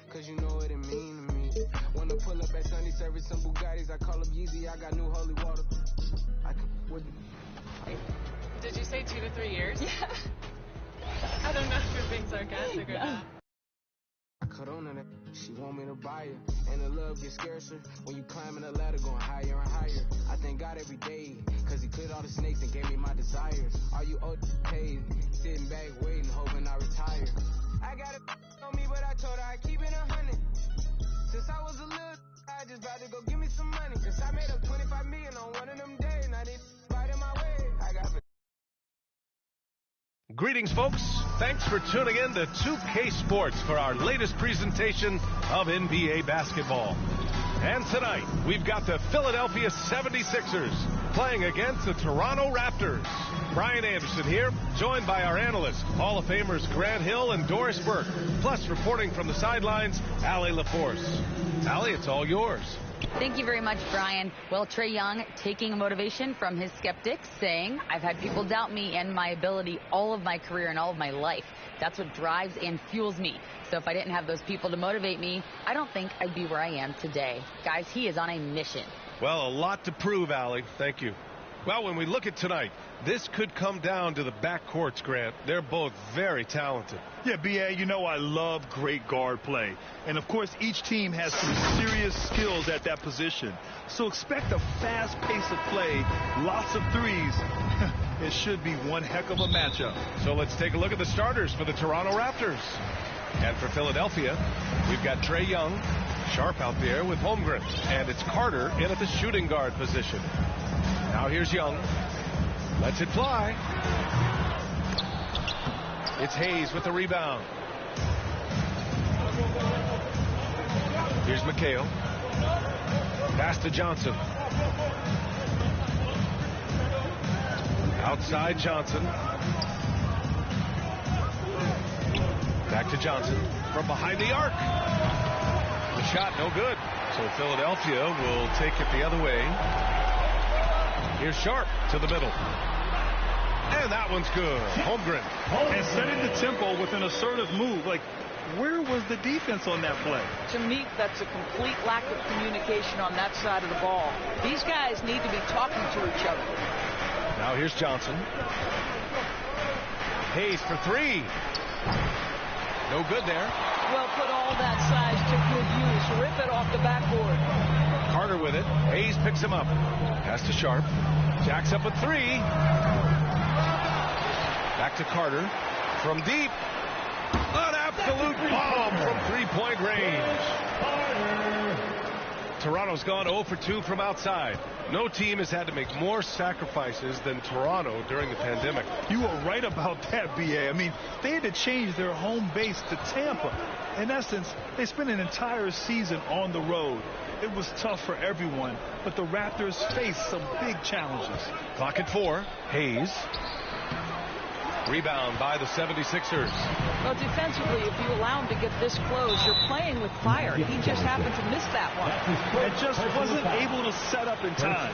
Cause you know what it mean to me. Wanna pull up at Sunday service some Bugattis. I call up Yeezy. I got new holy water. Did you say 2 to 3 years? Yeah. I don't know if you're being sarcastic or not. I cut on that. She want me to buy her. And the love gets scarcer when you climbing the ladder going higher and higher. I thank God every day, cause he cleared all the snakes and gave me my desires. All you old paid, sitting back waiting, hoping I retire. I got it on me, but I told her I keep it 100. Since I was a little, I just about to go give me some money. Cause I made up 25 million on one of them days. Now they right in my way. I got it. Greetings, folks. Thanks for tuning in to 2K Sports for our latest presentation of NBA basketball. And tonight, we've got the Philadelphia 76ers playing against the Toronto Raptors. Brian Anderson here, joined by our analysts, Hall of Famers Grant Hill and Doris Burke. Plus, reporting from the sidelines, Allie LaForce. Allie, it's all yours. Thank you very much, Brian. Well, Trae Young taking motivation from his skeptics, saying, I've had people doubt me and my ability all of my career and all of my life. That's what drives and fuels me. So if I didn't have those people to motivate me, I don't think I'd be where I am today. Guys, he is on a mission. Well, a lot to prove, Allie. Thank you. Well, when we look at tonight, this could come down to the backcourts, Grant. They're both very talented. Yeah, B.A., you know I love great guard play. And, of course, each team has some serious skills at that position. So expect a fast pace of play, lots of threes. It should be one heck of a matchup. So let's take a look at the starters for the Toronto Raptors. And for Philadelphia, we've got Trae Young, Sharp out there with Holmgren. And it's Carter in at the shooting guard position. Now here's Young. Lets it fly. It's Hayes with the rebound. Here's Mchale. Pass to Johnson. Outside Johnson. Back to Johnson from behind the arc. The shot no good. So Philadelphia will take it the other way. Here's Sharp to the middle. And that one's good. Holmgren. And setting the tempo with an assertive move. Like, where was the defense on that play? To me, that's a complete lack of communication on that side of the ball. These guys need to be talking to each other. Now here's Johnson. Hayes for three. No good there. Well, put all that size to good use. Rip it off the backboard. Carter with it. Hayes picks him up. Pass to Sharp. Jacks up a three. Back to Carter. From deep. An absolute bomb from three-point range. Toronto's gone 0 for 2 from outside. No team has had to make more sacrifices than Toronto during the pandemic. You are right about that, B.A. I mean, they had to change their home base to Tampa. In essence, they spent an entire season on the road. It was tough for everyone, but the Raptors faced some big challenges. Clock at 4. Hayes. Rebound by the 76ers. Well, defensively, if you allow him to get this close, you're playing with fire. He just happened to miss that one. And just wasn't able to set up in time.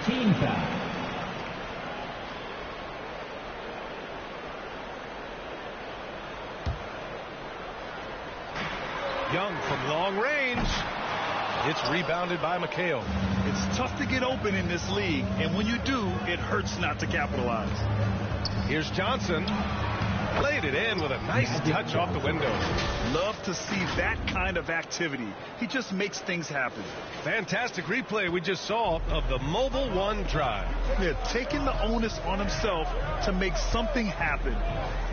Young from long range. It's rebounded by Mchale. It's tough to get open in this league, and when you do, it hurts not to capitalize. Here's Johnson. Laid it in with a nice touch off the window. Love to see that kind of activity. He just makes things happen. Fantastic replay we just saw of the Mobile One drive. Yeah, taking the onus on himself to make something happen.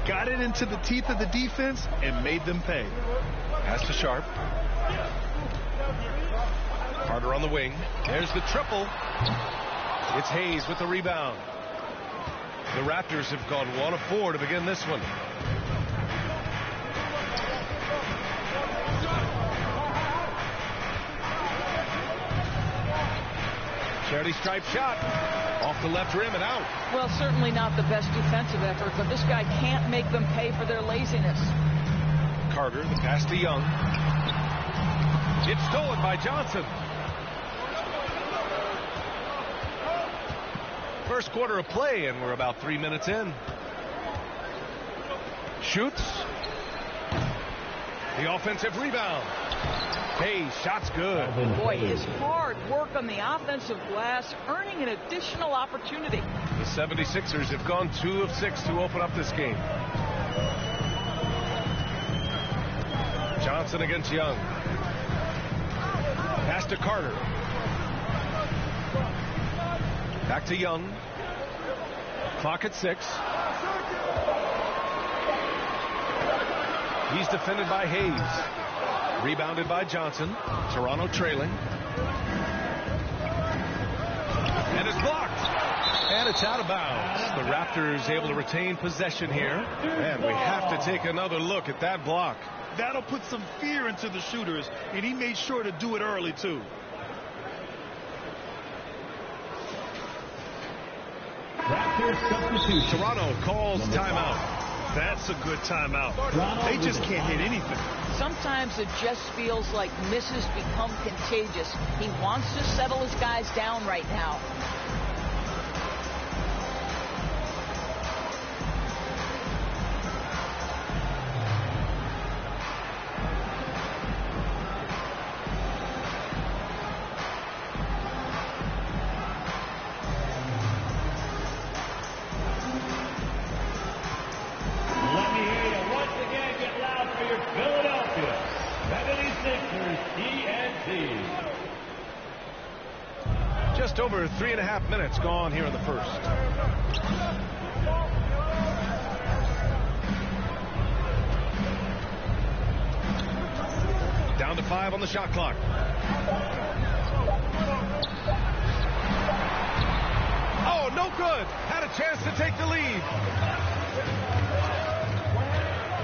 Got it into the teeth of the defense and made them pay. Pass to Sharp. Carter on the wing. There's the triple. It's Hayes with the rebound. The Raptors have gone 1 of 4 to begin this one. Charity stripe shot off the left rim and out. Well, certainly not the best defensive effort, but this guy can't make them pay for their laziness. Carter, the pass to Young. It's stolen by Johnson. First quarter of play, and we're about 3 minutes in. Shoots. The offensive rebound. Hey, shot's good. Boy, his hard work on the offensive glass earning an additional opportunity. The 76ers have gone 2 of 6 to open up this game. Johnson against Young. Pass to Carter. Back to Young. Clock at 6. He's defended by Hayes. Rebounded by Johnson. Toronto trailing. And it's blocked. And it's out of bounds. The Raptors able to retain possession here. And we have to take another look at that block. That'll put some fear into the shooters, and he made sure to do it early, too. Toronto calls timeout. That's a good timeout. They just can't hit anything. Sometimes it just feels like misses become contagious. He wants to settle his guys down right now. Just over 3.5 minutes gone here in the first. Down to 5 on the shot clock. Oh, no good. Had a chance to take the lead.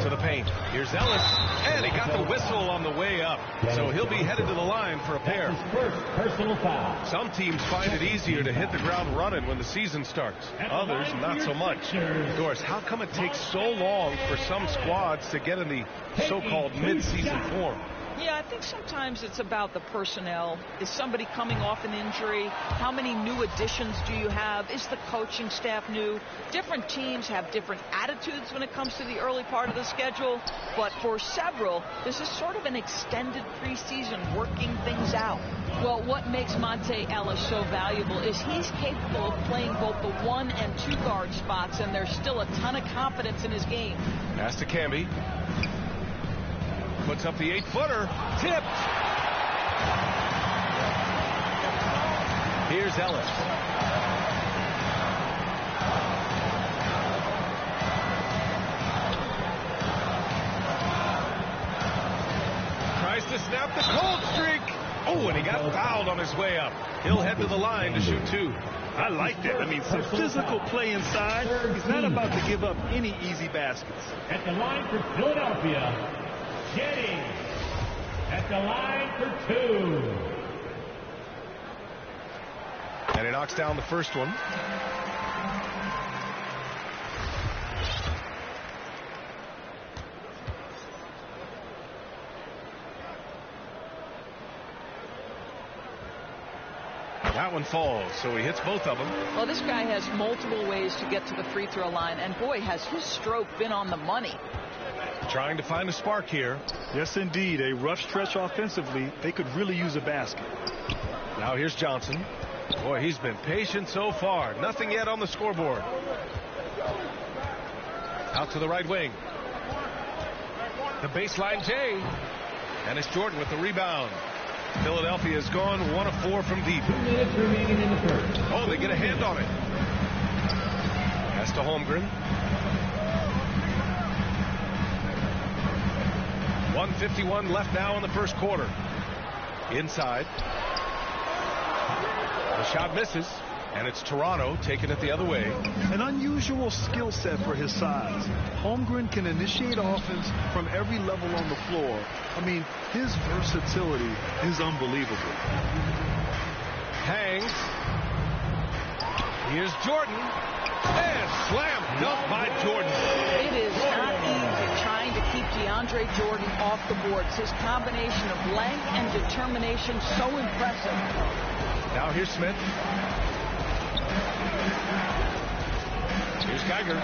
To the paint. Here's Ellis, and he got the whistle on the way up. So he'll be headed to the line for a pair. First personal foul. Some teams find it easier to hit the ground running when the season starts. Others, not so much. Doris, how come it takes so long for some squads to get in the so-called mid-season form? Yeah, I think sometimes it's about the personnel. Is somebody coming off an injury? How many new additions do you have? Is the coaching staff new? Different teams have different attitudes when it comes to the early part of the schedule. But for several, this is sort of an extended preseason working things out. Well, what makes Monte Ellis so valuable is he's capable of playing both the 1 and 2 guard spots, and there's still a ton of confidence in his game. Pass to Camby. Puts up the 8-footer. Tipped. Here's Ellis. Tries to snap the cold streak. Oh, and he got fouled on his way up. He'll head to the line to shoot 2. I like that. I mean, some physical play inside. He's not about to give up any easy baskets. At the line for Philadelphia, Jennings. At the line for 2. And he knocks down the first one. That one falls, so he hits both of them. Well, this guy has multiple ways to get to the free throw line, and boy, has his stroke been on the money. Trying to find a spark here. Yes, indeed. A rough stretch offensively. They could really use a basket. Now here's Johnson. Boy, he's been patient so far. Nothing yet on the scoreboard. Out to the right wing. The baseline J. And it's Jordan with the rebound. Philadelphia has gone 1 of 4 from deep. 2 minutes remaining in the first. Oh, they get a hand on it. Pass to Holmgren. 1:51 left now in the first quarter. Inside. The shot misses, and it's Toronto taking it the other way. An unusual skill set for his size. Holmgren can initiate offense from every level on the floor. I mean, his versatility is unbelievable. Hangs. Here's Jordan. And slam dunk by Jordan. It is not easy trying to keep DeAndre Jordan off the boards. His combination of length and determination so impressive. Now here's Smith. Here's Geiger.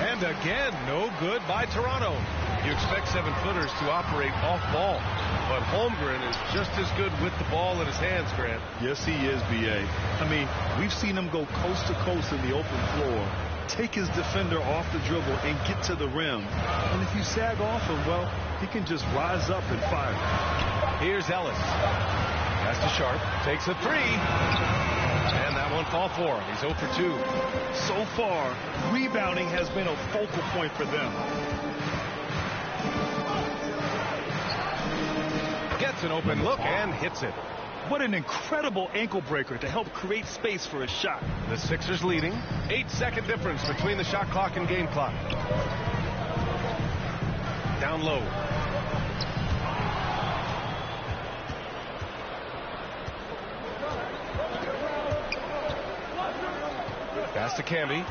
And again, no good by Toronto. You expect 7-footers to operate off ball, but Holmgren is just as good with the ball in his hands, Grant. Yes, he is, B.A. I mean, we've seen him go coast to coast in the open floor, take his defender off the dribble and get to the rim. And if you sag off him, well, he can just rise up and fire. Here's Ellis. Pass to Sharp. Takes a three. And that one fall for him. He's 0 for 2. So far, rebounding has been a focal point for them. Gets an open look and hits it. What an incredible ankle breaker to help create space for a shot. The Sixers leading. 8-second difference between the shot clock and game clock. Down low. Pass to Camby.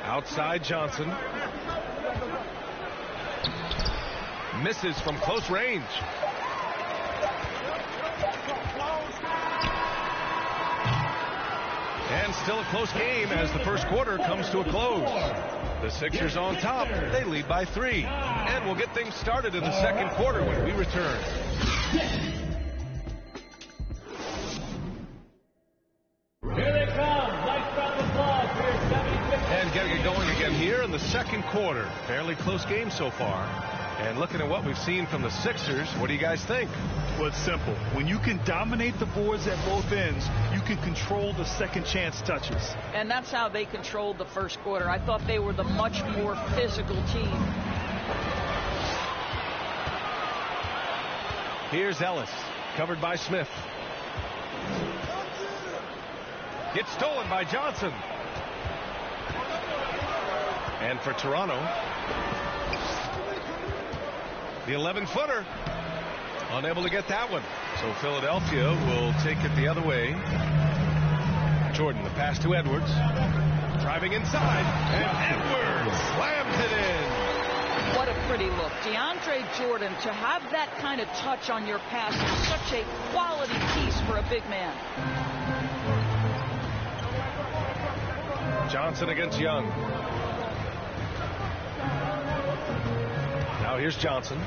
Outside Johnson. Misses from close range. And still a close game as the first quarter comes to a close. The Sixers on top. They lead by 3. And we'll get things started in the second quarter when we return. Here they come. Nice round of applause for your 76ers. And getting it going again here in the second quarter. Fairly close game so far. And looking at what we've seen from the Sixers, what do you guys think? Well, it's simple. When you can dominate the boards at both ends, you can control the second chance touches. And that's how they controlled the first quarter. I thought they were the much more physical team. Here's Ellis, covered by Smith. Gets stolen by Johnson. And for Toronto, the 11-footer, unable to get that one. So Philadelphia will take it the other way. Jordan, the pass to Edwards. Driving inside, and Edwards slams it in. What a pretty look. DeAndre Jordan, to have that kind of touch on your pass is such a quality piece for a big man. Johnson against Young. Now here's Johnson.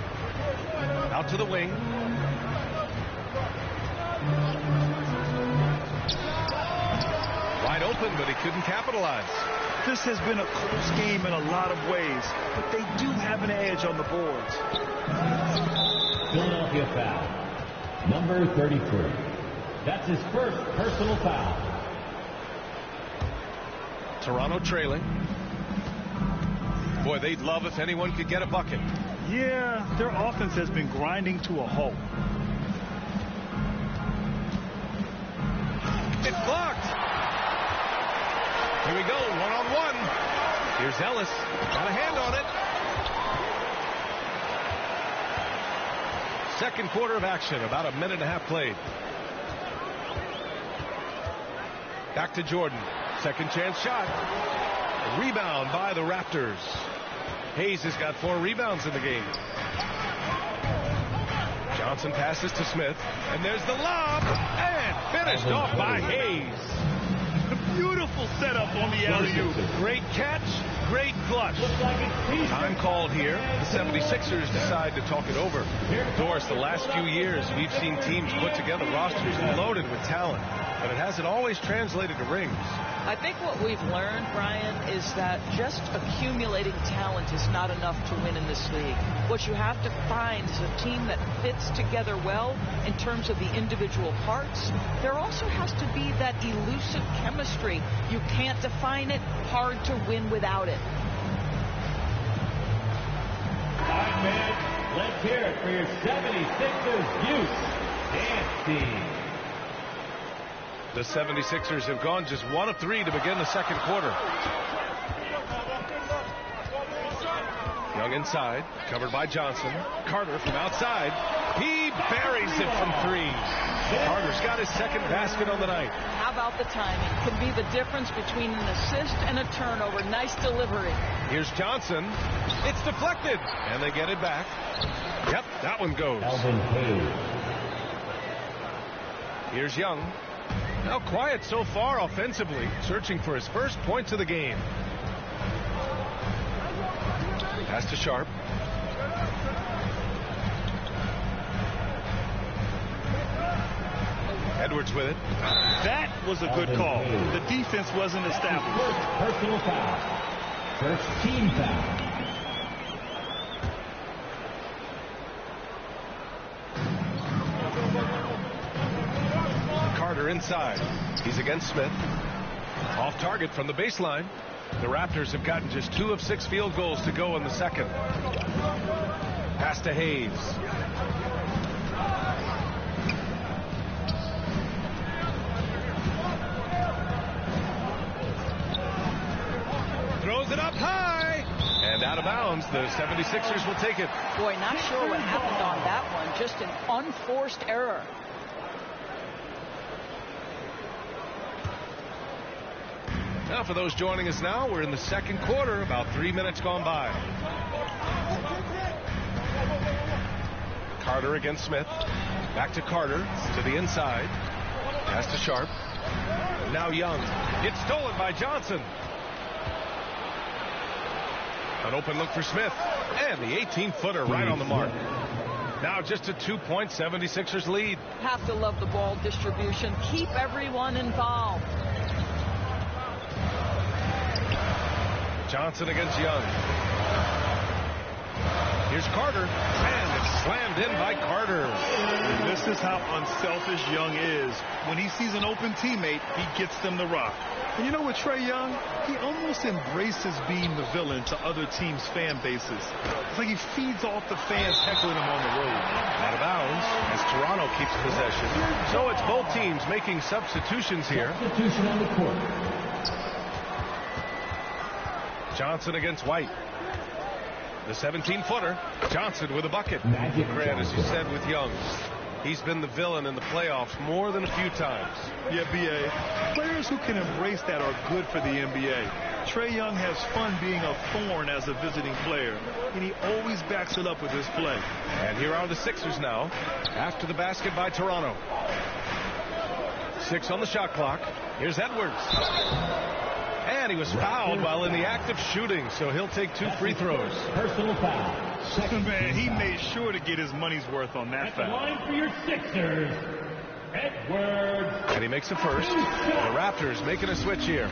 Out to the wing. Wide open, but he couldn't capitalize. This has been a close game in a lot of ways, but they do have an edge on the boards. Philadelphia foul. Number 33. That's his first personal foul. Toronto trailing. Boy, they'd love if anyone could get a bucket. Yeah, their offense has been grinding to a halt. It's blocked. Here we go, one-on-one. Here's Ellis. Got a hand on it. Second quarter of action, about a minute and a half played. Back to Jordan. Second chance shot. Rebound by the Raptors. Hayes has got 4 rebounds in the game. Johnson passes to Smith, and there's the lob, and finished off by Hayes. Beautiful setup on the alley-oop. Great catch, great clutch. Time called here. The 76ers decide to talk it over. Doris, the last few years, we've seen teams put together rosters loaded with talent, but it hasn't always translated to rings. I think what we've learned, Brian, is that just accumulating talent is not enough to win in this league. What you have to find is a team that fits together well in terms of the individual parts. There also has to be that elusive chemistry. You can't define it, hard to win without it. All right, man, let's hear it for your 76ers youth dance team. The 76ers have gone just 1 of 3 to begin the second quarter. Young inside, covered by Johnson. Carter from outside. He buries it from 3. Carter's got his second basket on the night. How about the timing? Can be the difference between an assist and a turnover. Nice delivery. Here's Johnson. It's deflected, and they get it back. Yep, that one goes. Alvin Hayes. Here's Young. Now quiet so far offensively, searching for his first points of the game. Pass to Sharp. Edwards with it. That was a good call. The defense wasn't established. Personal foul. First team foul. Carter inside. He's against Smith. Off target from the baseline. The Raptors have gotten just 2 of 6 field goals to go in the second. Pass to Hayes. Throws it up high. And out of bounds. The 76ers will take it. Boy, not sure what happened on that one. Just an unforced error. Now, for those joining us now, we're in the second quarter, about 3 minutes gone by. Carter against Smith. Back to Carter, to the inside. Pass to Sharp. Now Young. Gets stolen by Johnson. An open look for Smith. And the 18-footer right on the mark. Now just a 2-point 76ers lead. Have to love the ball distribution. Keep everyone involved. Johnson against Young. Here's Carter, and it's slammed in by Carter. This is how unselfish Young is. When he sees an open teammate, he gets them the rock. And you know what, Trae Young? He almost embraces being the villain to other teams' fan bases. It's like he feeds off the fans heckling him on the road. Out of bounds as Toronto keeps possession. So it's both teams making substitutions here. Substitution on the court. Johnson against White. The 17-footer. Johnson with a bucket. Grant, as you said, with Young. He's been the villain in the playoffs more than a few times. Yeah, B.A. Players who can embrace that are good for the NBA. Trae Young has fun being a thorn as a visiting player, and he always backs it up with his play. And here are the Sixers now, after the basket by Toronto. 6 on the shot clock. Here's Edwards. And he was fouled while in the act of shooting, so he'll take 2 free throws. Personal foul. Man, he made sure to get his money's worth on that At the foul. line for your Sixers, Edwards. And he makes the first. The Raptors making a switch here.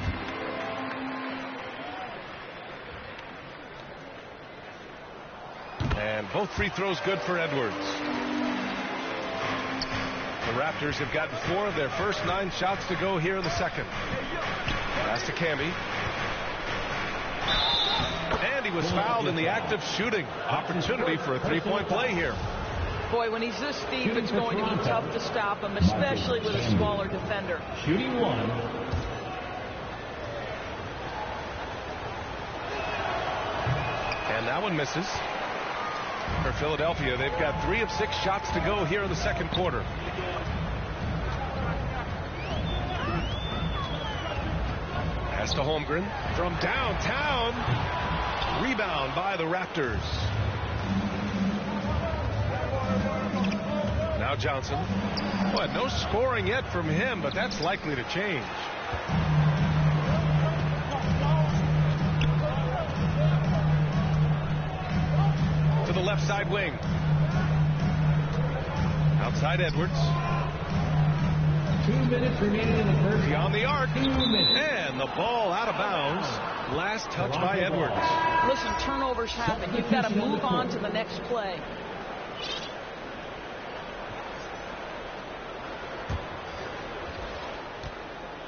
And both free throws good for Edwards. The Raptors have gotten 4 of their first 9 shots to go here in the second. Pass to Camby. And he was fouled in the act of shooting. Opportunity for a 3-point play here. Boy, when he's this deep, it's going to be tough to stop him, especially with a smaller defender. Shooting 1. And that one misses. For Philadelphia, they've got 3 of 6 shots to go here in the second quarter. Pass to Holmgren from downtown. Rebound by the Raptors. Now Johnson. Boy, no scoring yet from him, but that's likely to change. To the left side wing. Outside Edwards. 2 minutes remaining in the first. Beyond the arc. 2 minutes. And the ball out of bounds. Last touch by Edwards. Listen, turnovers happen. You've got to move on to the next play.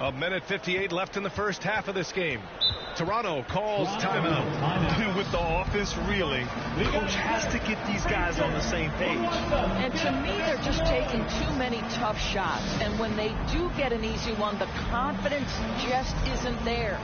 A minute 58 left in the first half of this game. Toronto calls timeout. With the offense reeling, the coach has to get these guys on the same page. And to me, they're just taking too many tough shots. And when they do get an easy one, the confidence just isn't there.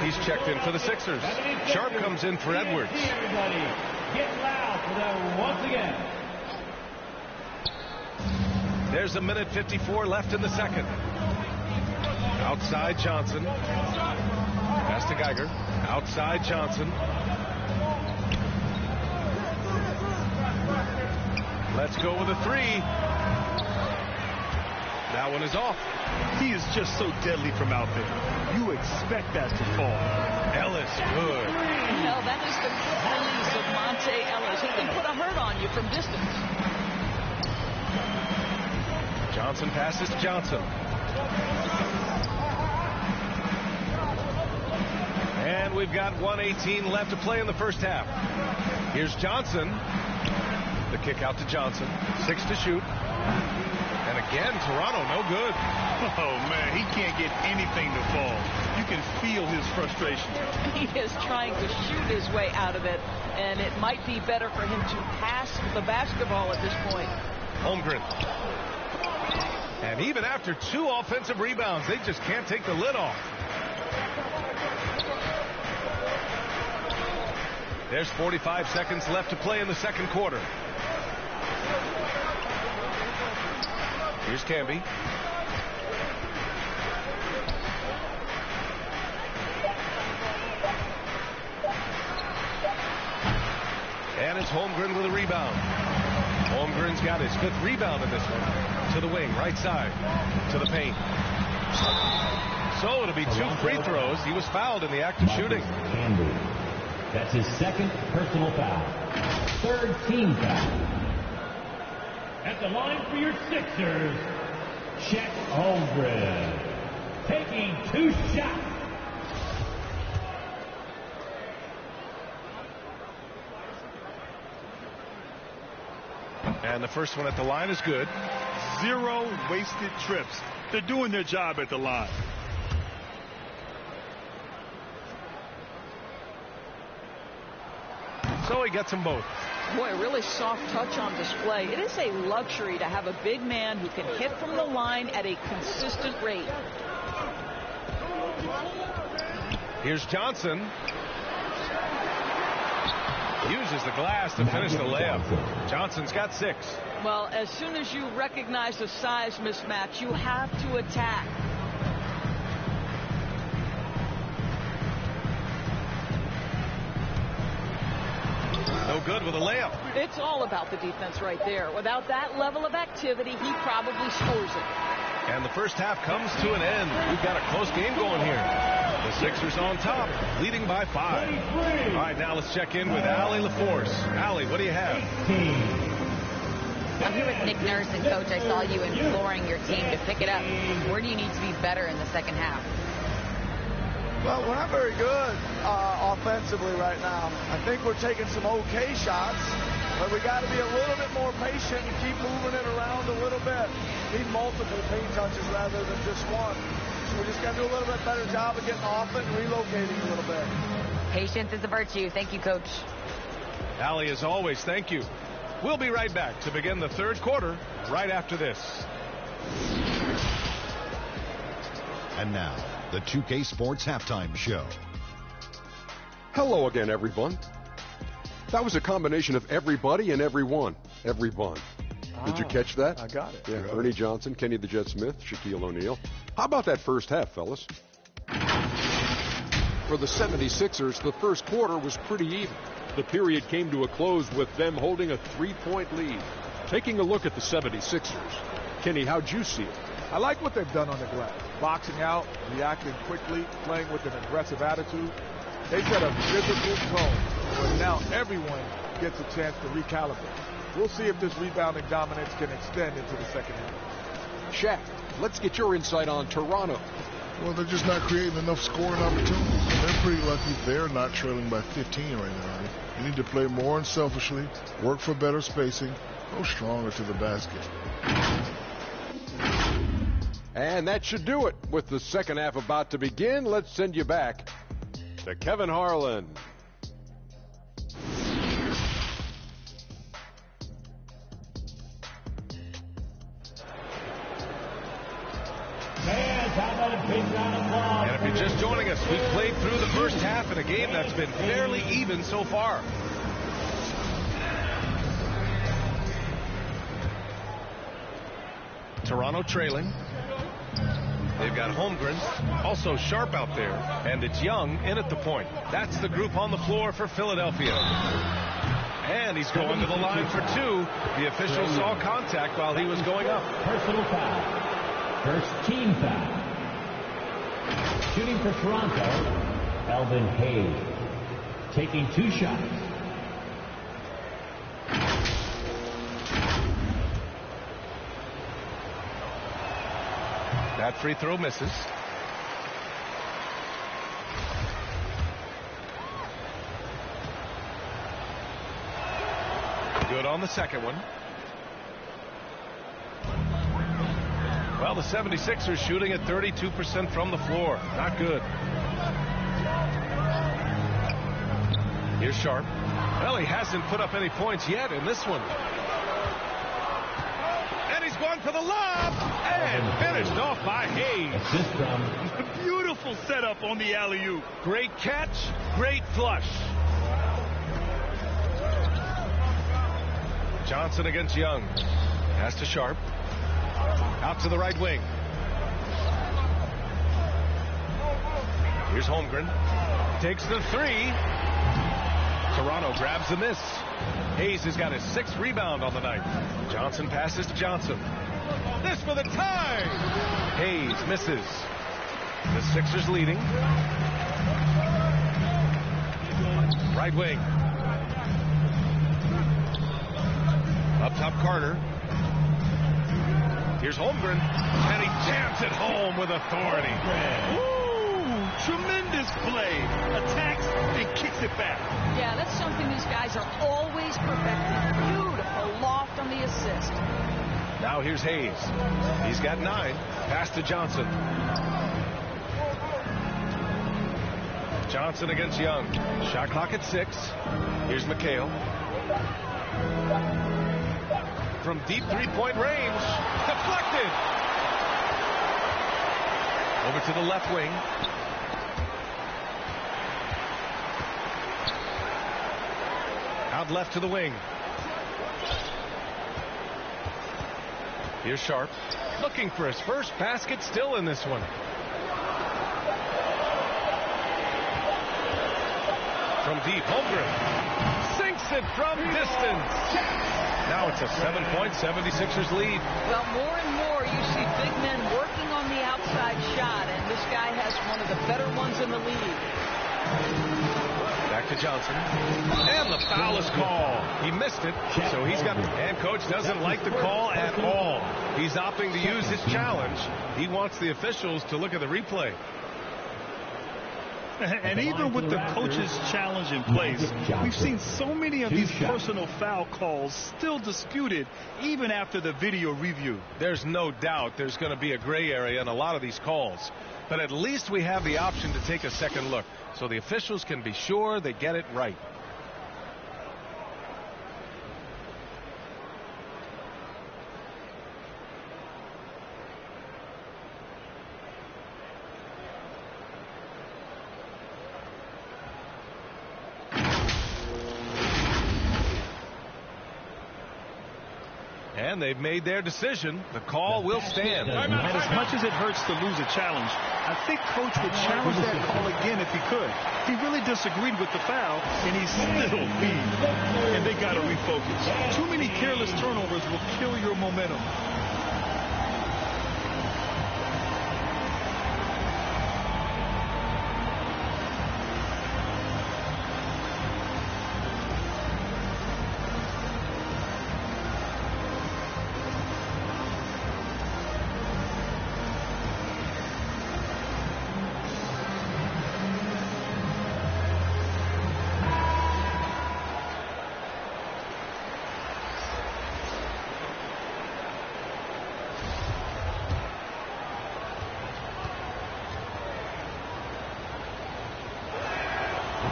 He's checked in for the Sixers. Sharp comes in for Edwards. Everybody, get loud for them once again. There's a minute 54 left in the second. Outside Johnson. Pass to Geiger. Outside Johnson. Let's go with a three. That one is off. He is just so deadly from out there. You expect that to fall. Ellis, good. No, that is the release of Monte Ellis. He can put a hurt on you from distance. Johnson passes to Johnson. And we've got 1:18 left to play in the first half. Here's Johnson. The kick out to Johnson. 6 to shoot. And again, Toronto, no good. Oh, man, he can't get anything to fall. You can feel his frustration. He is trying to shoot his way out of it, and it might be better for him to pass the basketball at this point. Holmgren. And even after 2 offensive rebounds, they just can't take the lid off. There's 45 seconds left to play in the second quarter. Here's Camby. And it's Holmgren with a rebound. Holmgren's got his 5th rebound in this one. To the wing, right side, to the paint. So it'll be 2 free throws. He was fouled in the act of shooting. That's his 2nd personal foul. 3rd team foul. At the line for your Sixers, Chet Holmgren, taking 2 shots. And the first one at the line is good. 0 wasted trips. They're doing their job at the line. So he gets them both. Boy, really soft touch on display. It is a luxury to have a big man who can hit from the line at a consistent rate. Here's Johnson. Uses the glass to finish the layup. Johnson's got 6. Well, as soon as you recognize a size mismatch, you have to attack. No good with a layup. It's all about the defense right there. Without that level of activity, he probably scores it. And the first half comes to an end. We've got a close game going here. The Sixers on top, leading by 5. All right, now let's check in with Allie LaForce. Allie, what do you have? I'm here with Nick Nurse, and Coach, I saw you imploring your team to pick it up. Where do you need to be better in the second half? Well, we're not very good offensively right now. I think we're taking some okay shots, but we got to be a little bit more patient and keep moving it around a little bit. Need multiple paint touches rather than just one. So we just got to do a little bit better job of getting off it and relocating a little bit. Patience is a virtue. Thank you, Coach. Allie, as always, thank you. We'll be right back to begin the third quarter right after this. And now, the 2K Sports Halftime Show. Hello again, everyone. That was a combination of everybody and everyone. Everyone. Did you catch that? I got it. Yeah, Ernie Johnson, Kenny the Jet Smith, Shaquille O'Neal. How about that first half, fellas? For the 76ers, the first quarter was pretty even. The period came to a close with them holding a 3-point lead. Taking a look at the 76ers. Kenny, how'd you see it? I like what they've done on the glass. Boxing out, reacting quickly, playing with an aggressive attitude. They set a physical tone, but now everyone gets a chance to recalibrate. We'll see if this rebounding dominance can extend into the second half. Shaq, let's get your insight on Toronto. Well, they're just not creating enough scoring opportunities. They're pretty lucky they're not trailing by 15 right now. You need to play more unselfishly, work for better spacing, go stronger to the basket. And that should do it. With the second half about to begin, let's send you back to Kevin Harlan. And if you're just joining us, we've played through the first half in a game that's been fairly even so far. Toronto trailing. They've got Holmgren, also Sharp out there, and it's Young in at the point. That's the group on the floor for Philadelphia. And he's going to the line for two. The official saw contact while he was going up. Personal foul. First team foul. Shooting for Toronto, Elvin Hayes. Taking 2 shots. That free throw misses. Good on the second one. Well, the 76ers shooting at 32% from the floor. Not good. Here's Sharp. Well, he hasn't put up any points yet in this one. And he's going for the lob. And finished off by Hayes. Beautiful setup on the alley-oop. Great catch, great flush. Johnson against Young. Pass to Sharp. Out to the right wing. Here's Holmgren. Takes the three. Toronto grabs the miss. Hayes has got his 6th rebound on the night. Johnson passes to Johnson. This for the tie. Hayes misses. The Sixers leading. Right wing. Up top, Carter. Here's Holmgren. And he jams it home with authority. Woo! Tremendous play. Attacks and kicks it back. Yeah, that's something these guys are always perfecting. Beautiful loft on the assist. Now here's Hayes. He's got 9. Pass to Johnson. Johnson against Young. Shot clock at 6. Here's Mchale. From deep 3-point range. Deflected. Over to the left wing. Out left to the wing. Here's Sharp. Looking for his first basket, still in this one. From deep, Holmgren sinks it from distance. Now it's a 7-point 76ers lead. Well, more and more you see big men working on the outside shot, and this guy has one of the better ones in the league. Back to Johnson. And the foul is called. He missed it, so he's got... And coach doesn't like the call at all. He's opting to use his challenge. He wants the officials to look at the replay. And even with the coach's challenge in place, we've seen so many of these personal foul calls still disputed even after the video review. There's no doubt there's going to be a gray area in a lot of these calls. But at least we have the option to take a second look so the officials can be sure they get it right. And they've made their decision. The call will stand. And as much as it hurts to lose a challenge, I think coach would challenge that call again if he could. He really disagreed with the foul, and he's still beat. And they got to refocus. Too many careless turnovers will kill your momentum.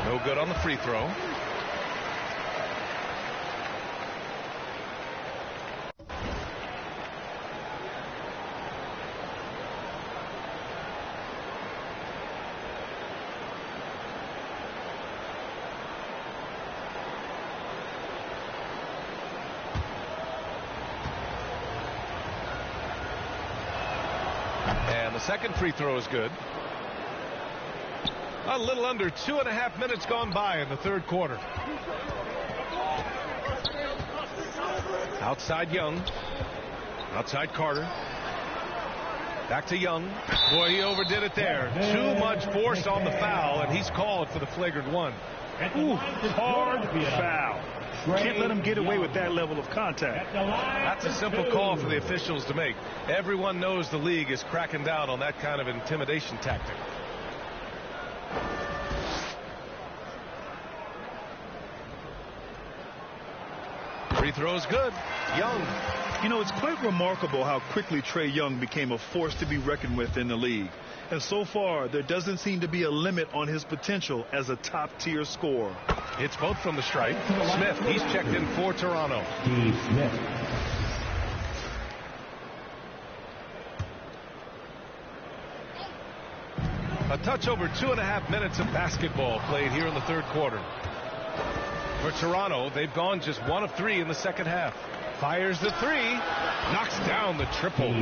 No good on the free throw. And the second free throw is good. A little under 2.5 minutes gone by in the third quarter. Outside Young. Outside Carter. Back to Young. Boy, he overdid it there. Too much force on the foul, and he's called for the flagrant one. Ooh, hard foul. Can't let him get away with that level of contact. That's a simple call for the officials to make. Everyone knows the league is cracking down on that kind of intimidation tactic. Free throw's good. Young. You know, it's quite remarkable how quickly Trae Young became a force to be reckoned with in the league. And so far, there doesn't seem to be a limit on his potential as a top-tier scorer. It's both from the stripe. Smith, he's checked in for Toronto. Steve Smith. A touch over 2.5 minutes of basketball played here in the third quarter. For Toronto, they've gone just 1 of 3 in the second half. Fires the three, knocks down the triple.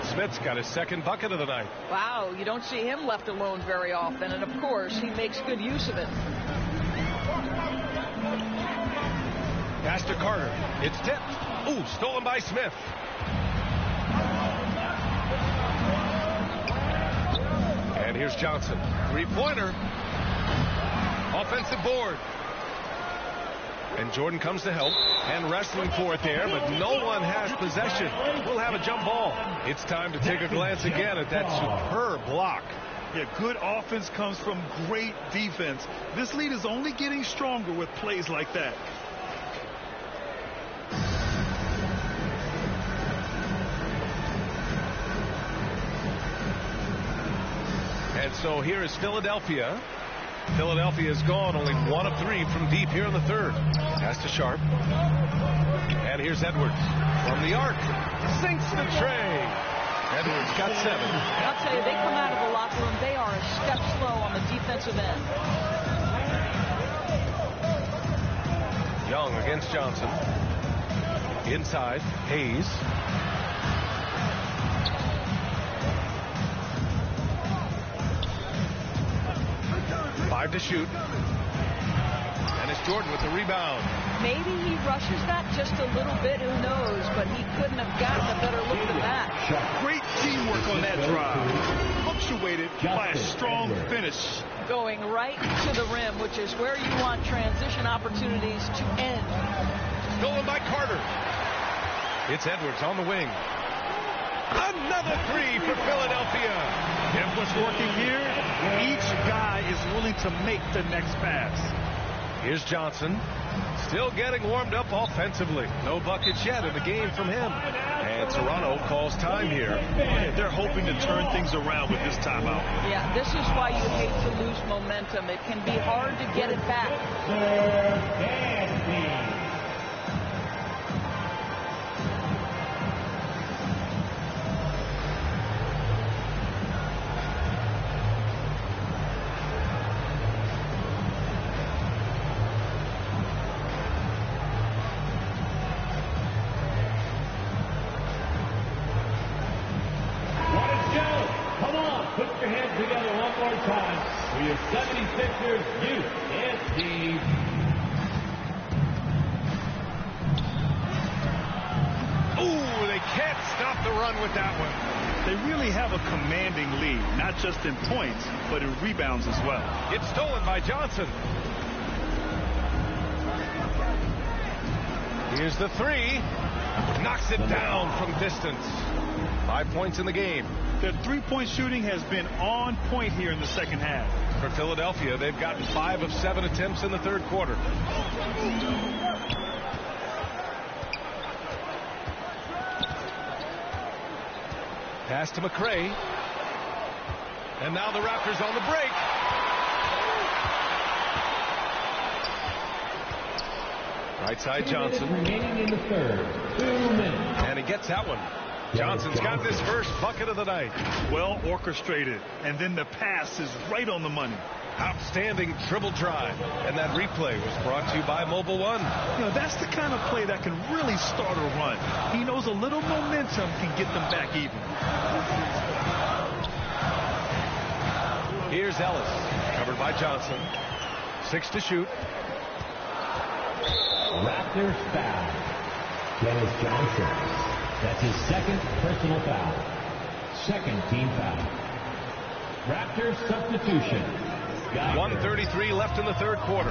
Smith's got his second bucket of the night. Wow, you don't see him left alone very often, and of course he makes good use of it. Pass to Carter. It's tipped. Ooh, stolen by Smith. And here's Johnson. Three-pointer. Offensive board. And Jordan comes to help and wrestling for it there, but no one has possession. We'll have a jump ball. It's time to take a glance again at that superb block. Yeah, good offense comes from great defense. This lead is only getting stronger with plays like that. And so here is Philadelphia. Philadelphia is gone, only 1 of 3 from deep here in the third. Pass to Sharp. And here's Edwards from the arc. Sinks the tray. Edwards got 7. I'll tell you, they come out of the locker room, they are a step slow on the defensive end. Young against Johnson. Inside, Hayes. Five to shoot. And it's Jordan with the rebound. Maybe he rushes that just a little bit, who knows, but he couldn't have gotten a better look than that. Great teamwork on that drive. Punctuated by a strong finish. Going right to the rim, which is where you want transition opportunities to end. Stolen by Carter. It's Edwards on the wing. Another three for Philadelphia. And what's working here? Each guy is willing to make the next pass. Here's Johnson. Still getting warmed up offensively. No buckets yet in the game from him. And Toronto calls time here. They're hoping to turn things around with this timeout. Yeah, this is why you hate to lose momentum. It can be hard to get it back. Not just in points, but in rebounds as well. It's stolen by Johnson. Here's the three. Knocks it down from distance. 5 points in the game. Their three-point shooting has been on point here in the second half. For Philadelphia, they've gotten 5 of 7 attempts in the third quarter. Pass to McRae. And now the Raptors on the break. Right side Johnson. Remaining in the third. 2 minutes. And he gets that one. Johnson's got this first bucket of the night. Well orchestrated. And then the pass is right on the money. Outstanding dribble drive. And that replay was brought to you by Mobile One. You know, that's the kind of play that can really start a run. He knows a little momentum can get them back even. Here's Ellis, covered by Johnson. 6 to shoot. Raptors foul. Dennis Johnson. That's his second personal foul. Second team foul. Raptors substitution. 1:33 left in the third quarter.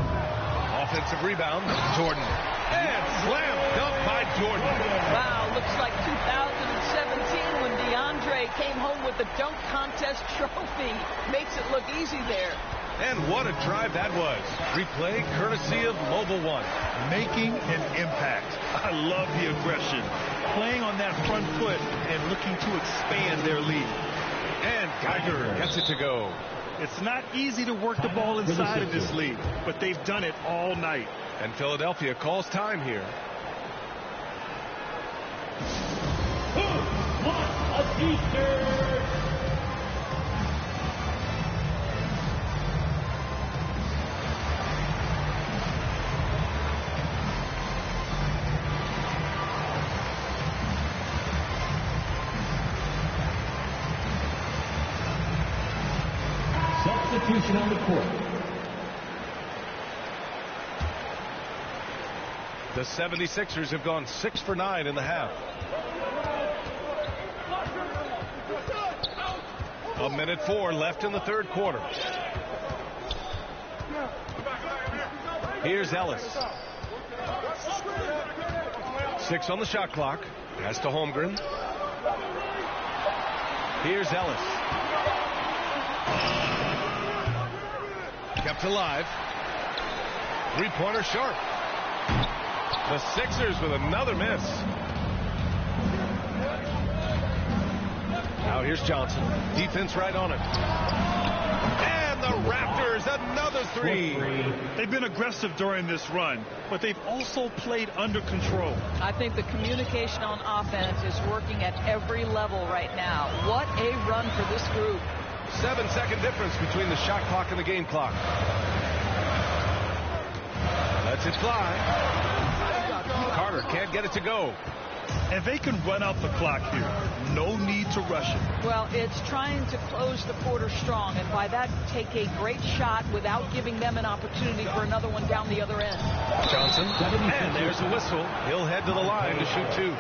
Offensive rebound, Jordan. And slam dunk by Jordan. Wow, looks like 2017 when DeAndre came home with the dunk contest trophy. Makes it look easy there. And what a drive that was. Replay courtesy of Mobile One. Making an impact. I love the aggression. Playing on that front foot and looking to expand their lead. And Geiger gets it to go. It's not easy to work the ball inside of this league, but they've done it all night. And Philadelphia calls time here. Who wants a T-shirt? Substitution on the court. The 76ers have gone 6 for 9 in the half. A minute 4 left in the third quarter. Here's Ellis. 6 on the shot clock. Pass to Holmgren. Here's Ellis. Kept alive. Three-pointer short. The Sixers with another miss. Now here's Johnson. Defense right on it. And the Raptors, another three. They've been aggressive during this run, but they've also played under control. I think the communication on offense is working at every level right now. What a run for this group. 7-second difference between the shot clock and the game clock. Lets it fly. Carter can't get it to go. And they can run out the clock here. No need to rush it. Well, it's trying to close the quarter strong, and by that, take a great shot without giving them an opportunity for another one down the other end. Johnson, and there's a whistle. He'll head to the line to shoot 2.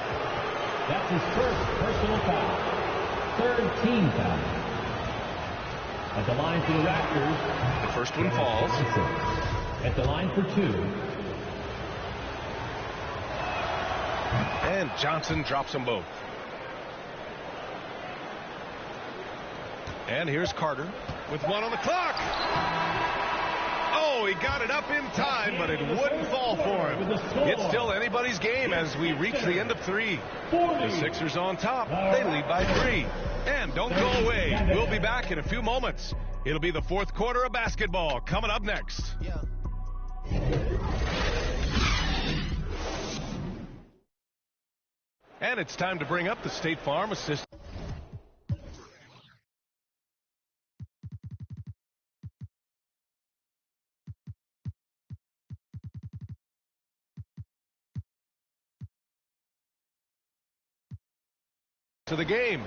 That's his first personal foul. Third team foul. At the line for the Raptors. The first one falls. At the line for 2. And Johnson drops them both. And here's Carter with 1 on the clock. Oh, he got it up in time, but it wouldn't fall for him. It's still anybody's game as we reach the end of 3. The Sixers on top. They lead by 3. And don't go away. We'll be back in a few moments. It'll be the fourth quarter of basketball coming up next. And it's time to bring up the State Farm assistant. To the game.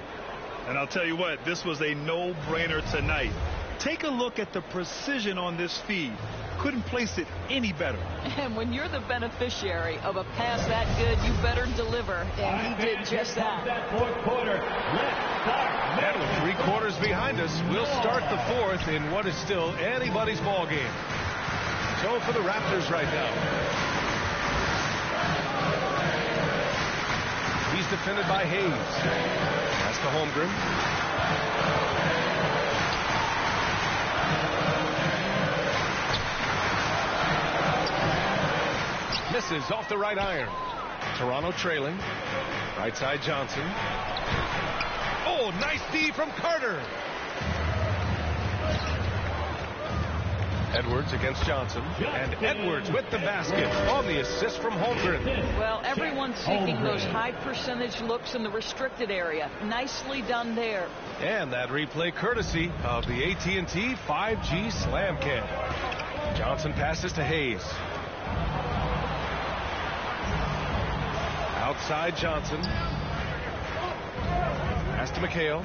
And I'll tell you what, this was a no-brainer tonight. Take a look at the precision on this feed. Couldn't place it any better. And when you're the beneficiary of a pass that good, you better deliver. And he did just that. Fourth quarter. Let's start. And with 3 quarters behind us, we'll start the fourth in what is still anybody's ball game. So for the Raptors right now. He's defended by Hayes. Pass to Holmgren. Misses off the right iron. Toronto trailing. Right side Johnson. Oh, nice D from Carter. Edwards against Johnson. And Edwards with the basket on the assist from Holmgren. Well, everyone's seeking those high percentage looks in the restricted area. Nicely done there. And that replay courtesy of the AT&T 5G Slam Cam. Johnson passes to Hayes. Outside Johnson. Pass to Mchale.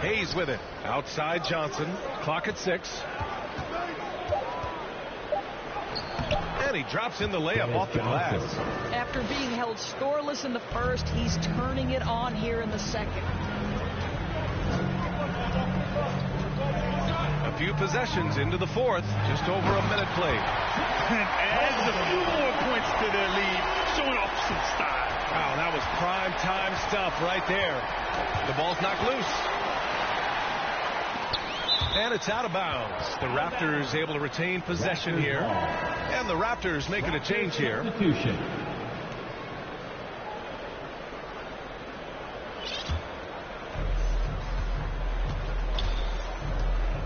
Hayes with it. Outside Johnson. Clock at 6. And he drops in the layup off the glass. After being held scoreless in the first, he's turning it on here in the second. A few possessions into the fourth, just over a minute played. And adds a few more points to their lead, showing off some style. Wow, that was prime time stuff right there. The ball's knocked loose. And it's out of bounds. The Raptors able to retain possession here. And the Raptors making a change here.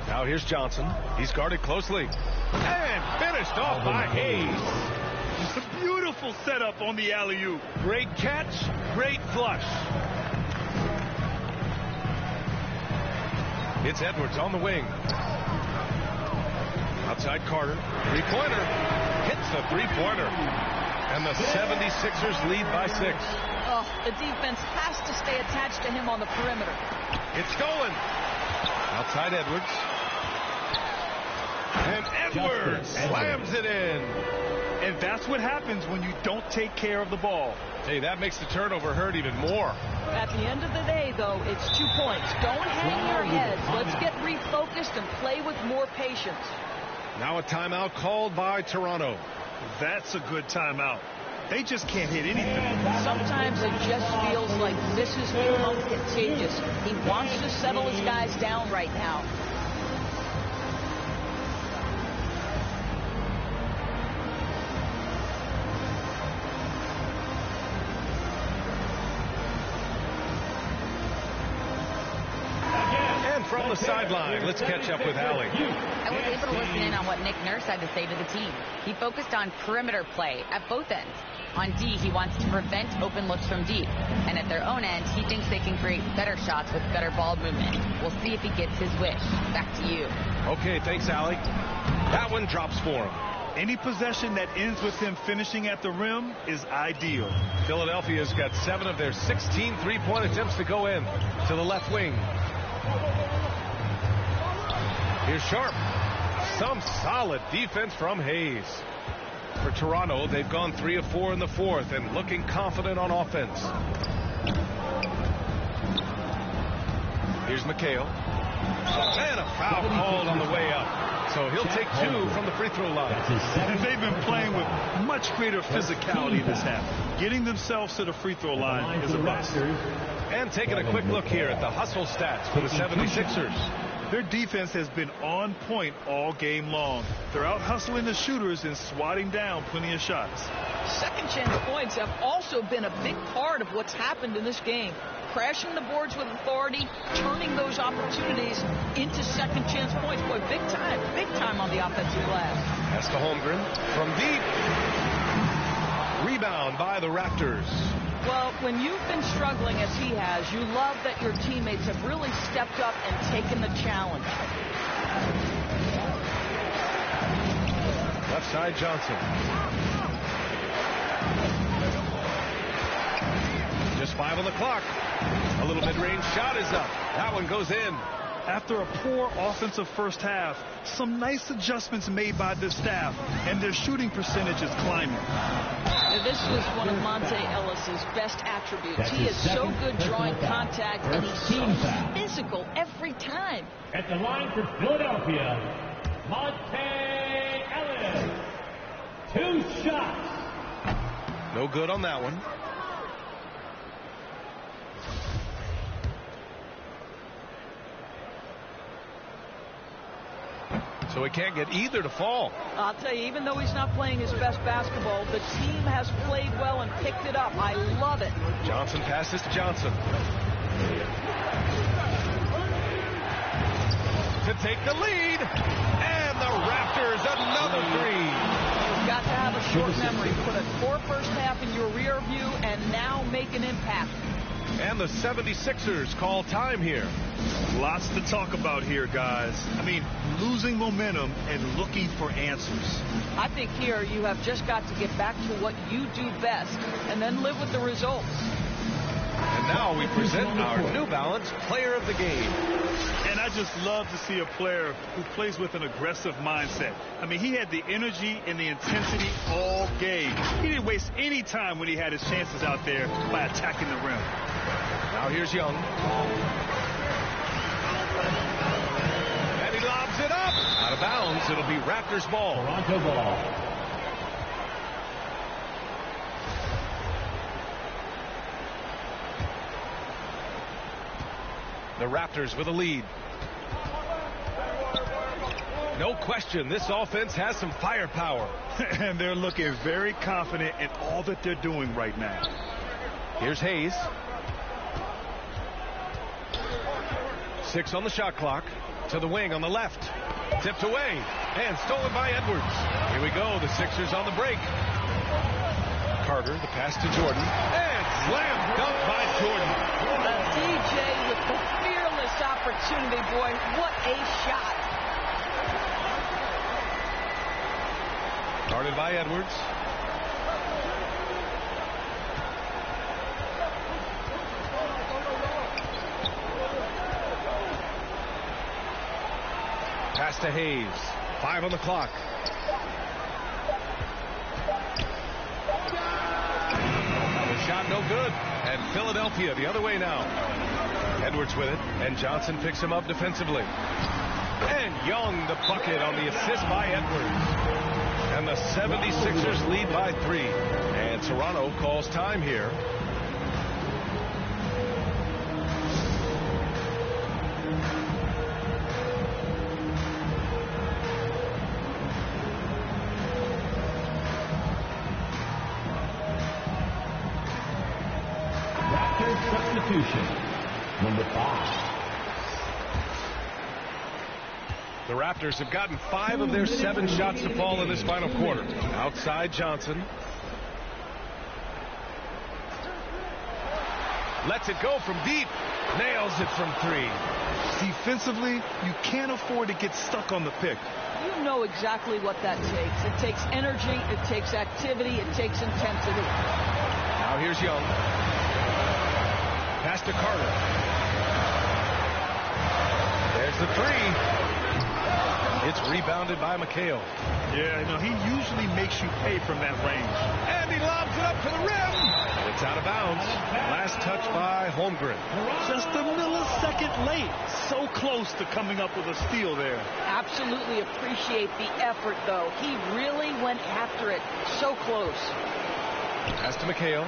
Now here's Johnson. He's guarded closely. And finished off by Hayes. It's a beautiful setup on the alley-oop. Great catch, great flush. It's Edwards on the wing. Outside Carter. Three-pointer. Hits the three-pointer. And the 76ers lead by 6. Oh, the defense has to stay attached to him on the perimeter. It's stolen. Outside Edwards. And Edwards slams it in. And that's what happens when you don't take care of the ball. Hey, that makes the turnover hurt even more. At the end of the day, though, it's 2 points. Don't hang your heads. Let's get refocused and play with more patience. Now a timeout called by Toronto. That's a good timeout. They just can't hit anything. Sometimes it just feels like this is too contagious. He wants to settle his guys down right now. From the sideline, let's catch up with Allie. I was able to listen in on what Nick Nurse had to say to the team. He focused on perimeter play at both ends. On D, he wants to prevent open looks from deep. And at their own end, he thinks they can create better shots with better ball movement. We'll see if he gets his wish. Back to you. Okay, thanks, Allie. That one drops for him. Any possession that ends with him finishing at the rim is ideal. Philadelphia's got 7 of their 16 three-point attempts to go in. To the left wing. Here's Sharp. Some solid defense from Hayes. For Toronto, they've gone 3 of 4 in the fourth and looking confident on offense. Here's Mchale. And a foul called on the way up. So he'll take 2 from the free throw line. And they've been playing with much greater physicality this half. Getting themselves to the free throw line is a must. And taking a quick look here at the hustle stats for the 76ers. Their defense has been on point all game long. They're out hustling the shooters and swatting down plenty of shots. Second chance points have also been a big part of what's happened in this game. Crashing the boards with authority, turning those opportunities into second chance points. Boy, big time on the offensive glass. That's the Holmgren from deep. Rebound by the Raptors. Well, when you've been struggling as he has, you love that your teammates have really stepped up and taken the challenge. Left side, Johnson. Just 5 on the clock. A little mid-range shot is up. That one goes in. After a poor offensive first half, some nice adjustments made by the staff, and their shooting percentage is climbing. This was one of Monte Ellis's best attributes. He is so good drawing contact, and he's so physical every time. At the line for Philadelphia, Monte Ellis. 2 shots. No good on that one. So he can't get either to fall. I'll tell you, even though he's not playing his best basketball, the team has played well and picked it up. I love it. Johnson passes to Johnson. To take the lead. And the Raptors another 3. You've got to have a short memory. Put a poor first half in your rear view and now make an impact. And the 76ers call time here. Lots to talk about here, guys. I mean, losing momentum and looking for answers. I think here you have just got to get back to what you do best and then live with the results. And now we present our New Balance Player of the Game. And I just love to see a player who plays with an aggressive mindset. I mean, he had the energy and the intensity all game. He didn't waste any time when he had his chances out there by attacking the rim. Now here's Young. And he lobs it up. Out of bounds. It'll be Raptors ball. Toronto ball. The Raptors with a lead. No question, this offense has some firepower. And they're looking very confident in all that they're doing right now. Here's Hayes. 6 on the shot clock. To the wing on the left. Tipped away. And stolen by Edwards. Here we go. The Sixers on the break. Carter, the pass to Jordan. And slam dunk by Jordan. DJ with the fearless opportunity, boy. What a shot. Guarded by Edwards. Pass to Hayes. 5 on the clock. Another shot, no good. And Philadelphia the other way now. Edwards with it, and Johnson picks him up defensively. And Young the bucket on the assist by Edwards. And the 76ers lead by 3. And Toronto calls time here. Raptors substitution. Number 5. The Raptors have gotten 5 of their 7 shots to fall in this final quarter. Outside Johnson. Lets it go from deep. Nails it from 3. Defensively, you can't afford to get stuck on the pick. You know exactly what that takes. It takes energy, it takes activity, it takes intensity. Now here's Young. Pass to Carter. There's the 3. It's rebounded by Mchale. Yeah, he usually makes you pay from that range. And he lobs it up to the rim. It's out of bounds. Last touch by Holmgren. Just a millisecond late. So close to coming up with a steal there. Absolutely appreciate the effort, though. He really went after it. So close. Pass to Mchale.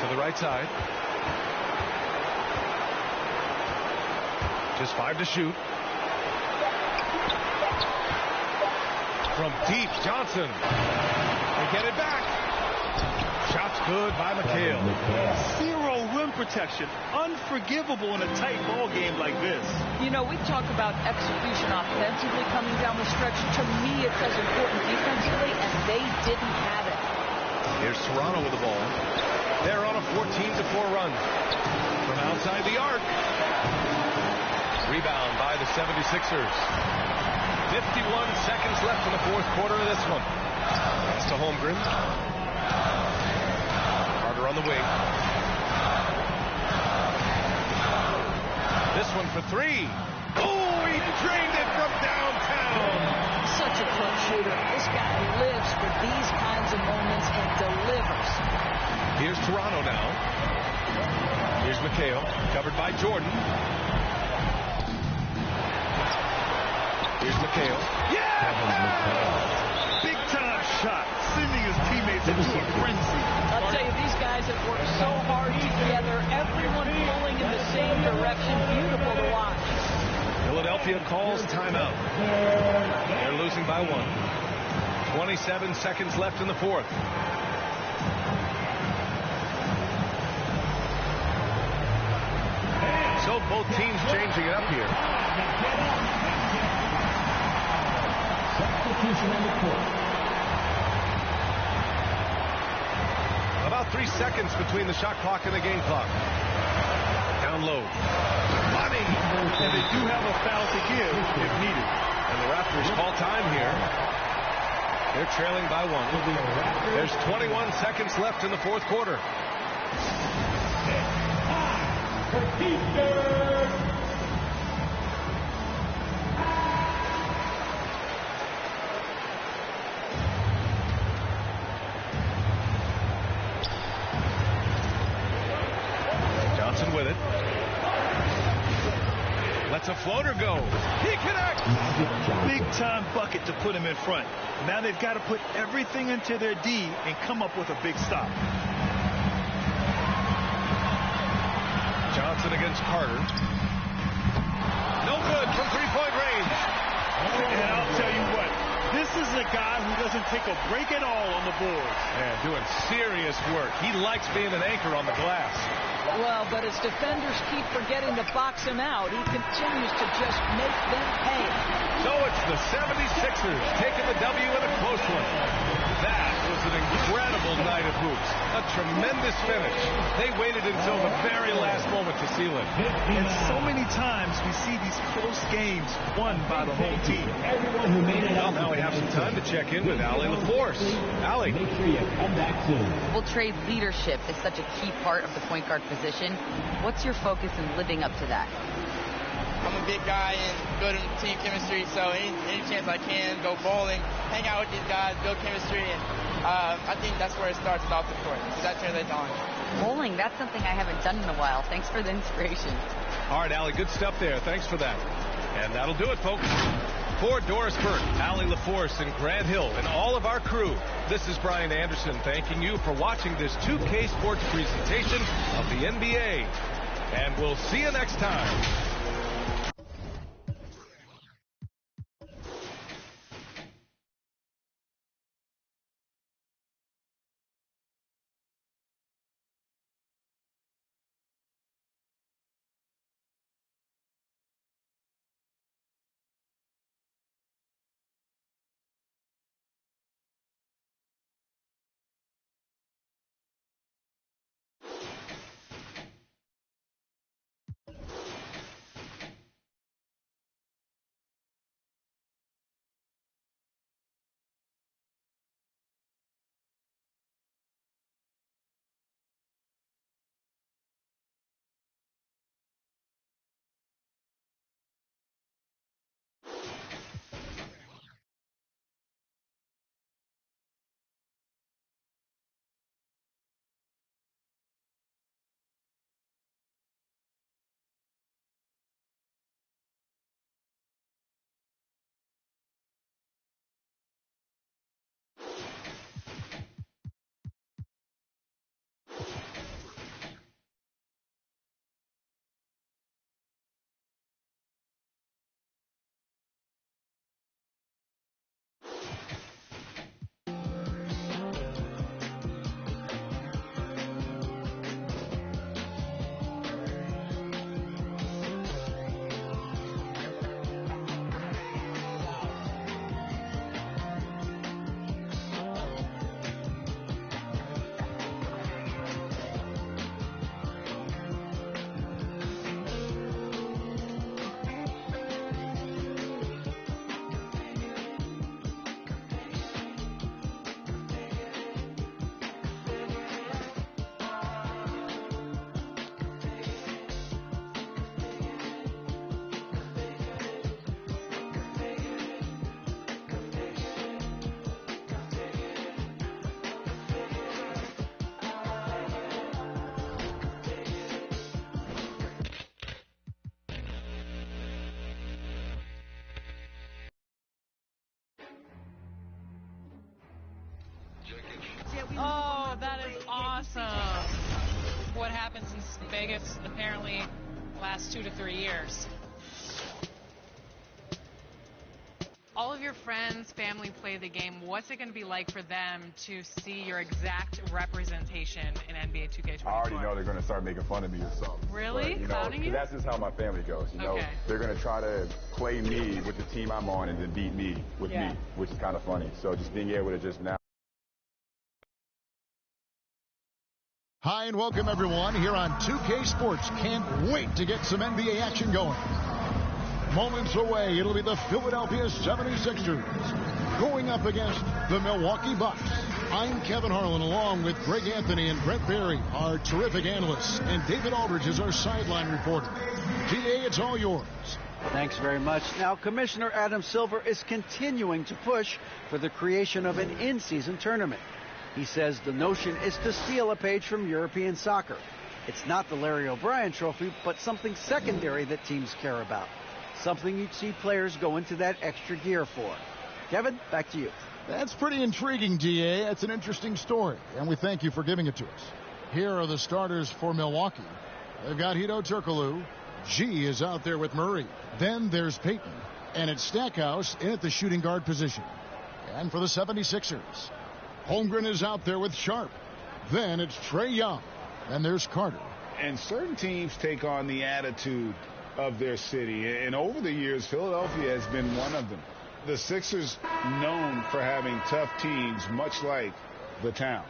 To the right side. Just 5 to shoot. From deep, Johnson. They get it back. Shot's good by Mchale. 0 rim protection. Unforgivable in a tight ball game like this. We talk about execution offensively coming down the stretch. To me, it's as important defensively, and they didn't have it. Here's Toronto with the ball. They're on a 14-4 run. From outside the arc. Rebound by the 76ers. 51 seconds left in the 4th quarter of this one. Pass to Holmgren. Carter on the wing. This one for 3. Oh, he drained it from downtown. Such a clutch shooter. This guy lives for these kinds of moments and delivers. Here's Toronto now. Here's Mchale, covered by Jordan. Here's Mchale. Yeah! Big time shot, sending his teammates into a frenzy. I'll tell you, these guys have worked so hard together. Everyone pulling in the same direction. Beautiful to watch. Philadelphia calls timeout. They're losing by 1. 27 seconds left in the 4th. So both teams changing it up here. Substitution on the court. About 3 seconds between the shot clock and the game clock. Down low. Money! And they do have a foul to give if needed. And the Raptors call time here. They're trailing by 1. There's 21 seconds left in the fourth quarter. Johnson with it. Lets a floater go. He connects. Big time bucket to put him in front. Now they've got to put everything into their D and come up with a big stop. Johnson against Carter. No good from three-point range. And I'll tell you what, this is a guy who doesn't take a break at all on the boards. And doing serious work. He likes being an anchor on the glass. Well, but as defenders keep forgetting to box him out, he continues to just make them pay. So it's the 76ers taking the W in a close one. That was an incredible night of hoops. A tremendous finish. They waited until the very last moment to seal it. And so many times we see these close games won by the whole team. Well, now we have some time to check in with Allie LaForce. Allie. Make sure you come back soon. Well, Trey, leadership is such a key part of the point guard position. What's your focus in living up to that? I'm a big guy and good in team chemistry, so any chance I can, go bowling, hang out with these guys, build chemistry, and I think that's where it starts off the court. So that translates on. Bowling, that's something I haven't done in a while. Thanks for the inspiration. All right, Allie, good stuff there. Thanks for that. And that'll do it, folks. For Doris Burke, Allie LaForce, and Grant Hill, and all of our crew, this is Brian Anderson thanking you for watching this 2K Sports presentation of the NBA. And we'll see you next time. Oh, that is awesome. What happened since Vegas apparently last 2 to 3 years. All of your friends, family play the game. What's it going to be like for them to see your exact representation in NBA 2K24? I already know they're going to start making fun of me or something. Really? But, Clowning you? That's just how my family goes. You know, they're going to try to play me with the team I'm on and then beat me with me, which is kind of funny. So just being able to just now. Hi and welcome everyone here on 2K Sports. Can't wait to get some NBA action going. Moments away, it'll be the Philadelphia 76ers going up against the Milwaukee Bucks. I'm Kevin Harlan, along with Greg Anthony and Brett Berry, our terrific analysts, and David Aldridge is our sideline reporter. DA, it's all yours. Thanks very much. Now, Commissioner Adam Silver is continuing to push for the creation of an in-season tournament. He says the notion is to steal a page from European soccer. It's not the Larry O'Brien Trophy, but something secondary that teams care about. Something you'd see players go into that extra gear for. Kevin, back to you. That's pretty intriguing, DA. That's an interesting story, and we thank you for giving it to us. Here are the starters for Milwaukee. They've got Hedo Turkoglu. G is out there with Murray. Then there's Payton. And it's Stackhouse in at the shooting guard position. And for the 76ers, Holmgren is out there with Sharp. Then it's Trae Young. And there's Carter. And certain teams take on the attitude of their city. And over the years, Philadelphia has been one of them. The Sixers known for having tough teams, much like the town.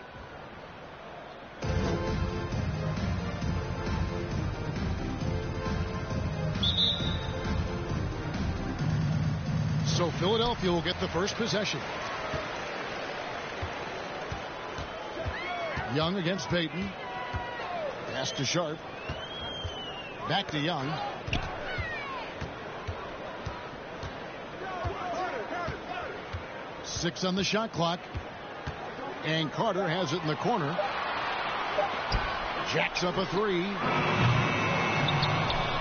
So Philadelphia will get the first possession. Young against Payton. Pass to Sharp. Back to Young. Six on the shot clock. And Carter has it in the corner. Jacks up a three.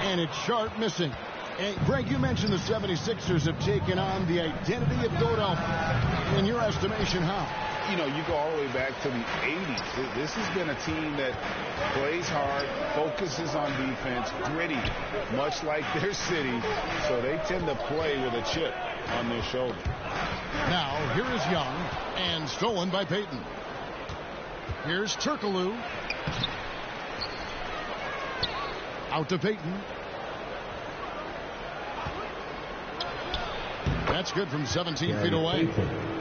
And it's Sharp missing. And Greg, you mentioned the 76ers have taken on the identity of Philadelphia. In your estimation, how? You know, you go all the way back to the 80s. This has been a team that plays hard, focuses on defense, gritty, much like their city. So they tend to play with a chip on their shoulder. Now, here is Young, and stolen by Payton. Here's Turkoglu. Out to Payton. That's good from 17 feet away.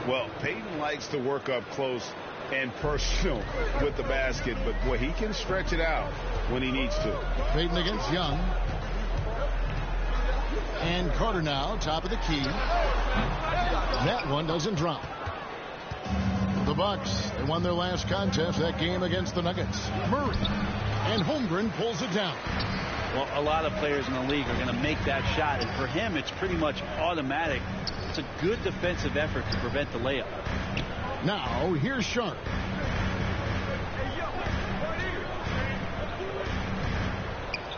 Well, Payton likes to work up close and personal with the basket, but boy, he can stretch it out when he needs to. Payton against Young. And Carter now, top of the key. That one doesn't drop. The Bucks, they won their last contest, that game against the Nuggets. Murray. And Holmgren pulls it down. Well, a lot of players in the league are going to make that shot, and for him, it's pretty much automatic. It's a good defensive effort to prevent the layup. Now, here's Sharp.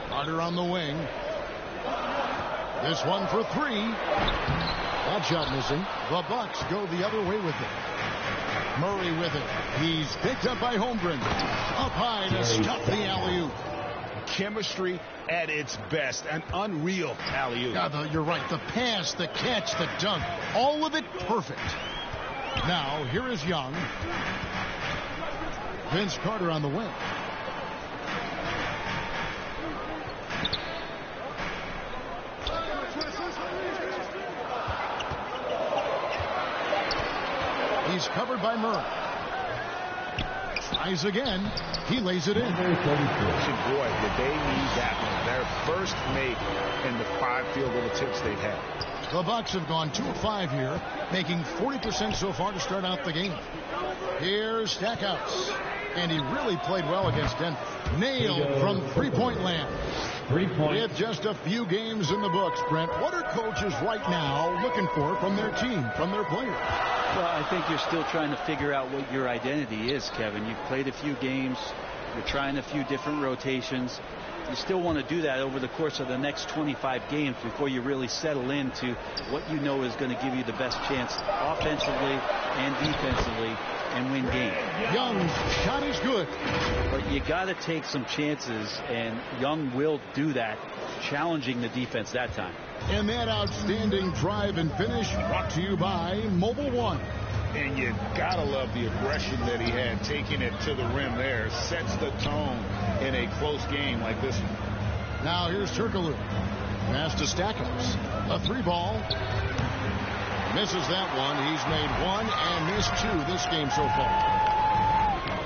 Carter on the wing. This one for three. That shot missing. The Bucks go the other way with it. Murray with it. He's picked up by Holmgren. Up high to stop the alley-oop. Chemistry at its best. An unreal alley-oop. You're right. The pass, the catch, the dunk. All of it perfect. Now, here is Young. Vince Carter on the wing. He's covered by Murray. Tries again. He lays it in. Boy, did they need that one. Their first make in the 5 field goal attempts they've had. The Bucks have gone 2 of 5 here, making 40% so far to start out the game. Here's Stackhouse. And he really played well against Denver. Nailed from three-point land. 3 points. With just a few games in the books, Brent, what are coaches right now looking for from their team, from their players? Well, I think you're still trying to figure out what your identity is, Kevin. You've played a few games. You're trying a few different rotations. You still want to do that over the course of the next 25 games before you really settle into what you know is going to give you the best chance offensively and defensively and win games. Young's shot is good. But you got to take some chances, and Young will do that, challenging the defense that time. And that outstanding drive and finish brought to you by Mobile One. And you gotta love the aggression that he had, taking it to the rim there. Sets the tone in a close game like this one. Now here's Turkoglu. Pass to Stackhouse. A 3-ball. Misses that one. He's made 1 and missed 2 this game so far.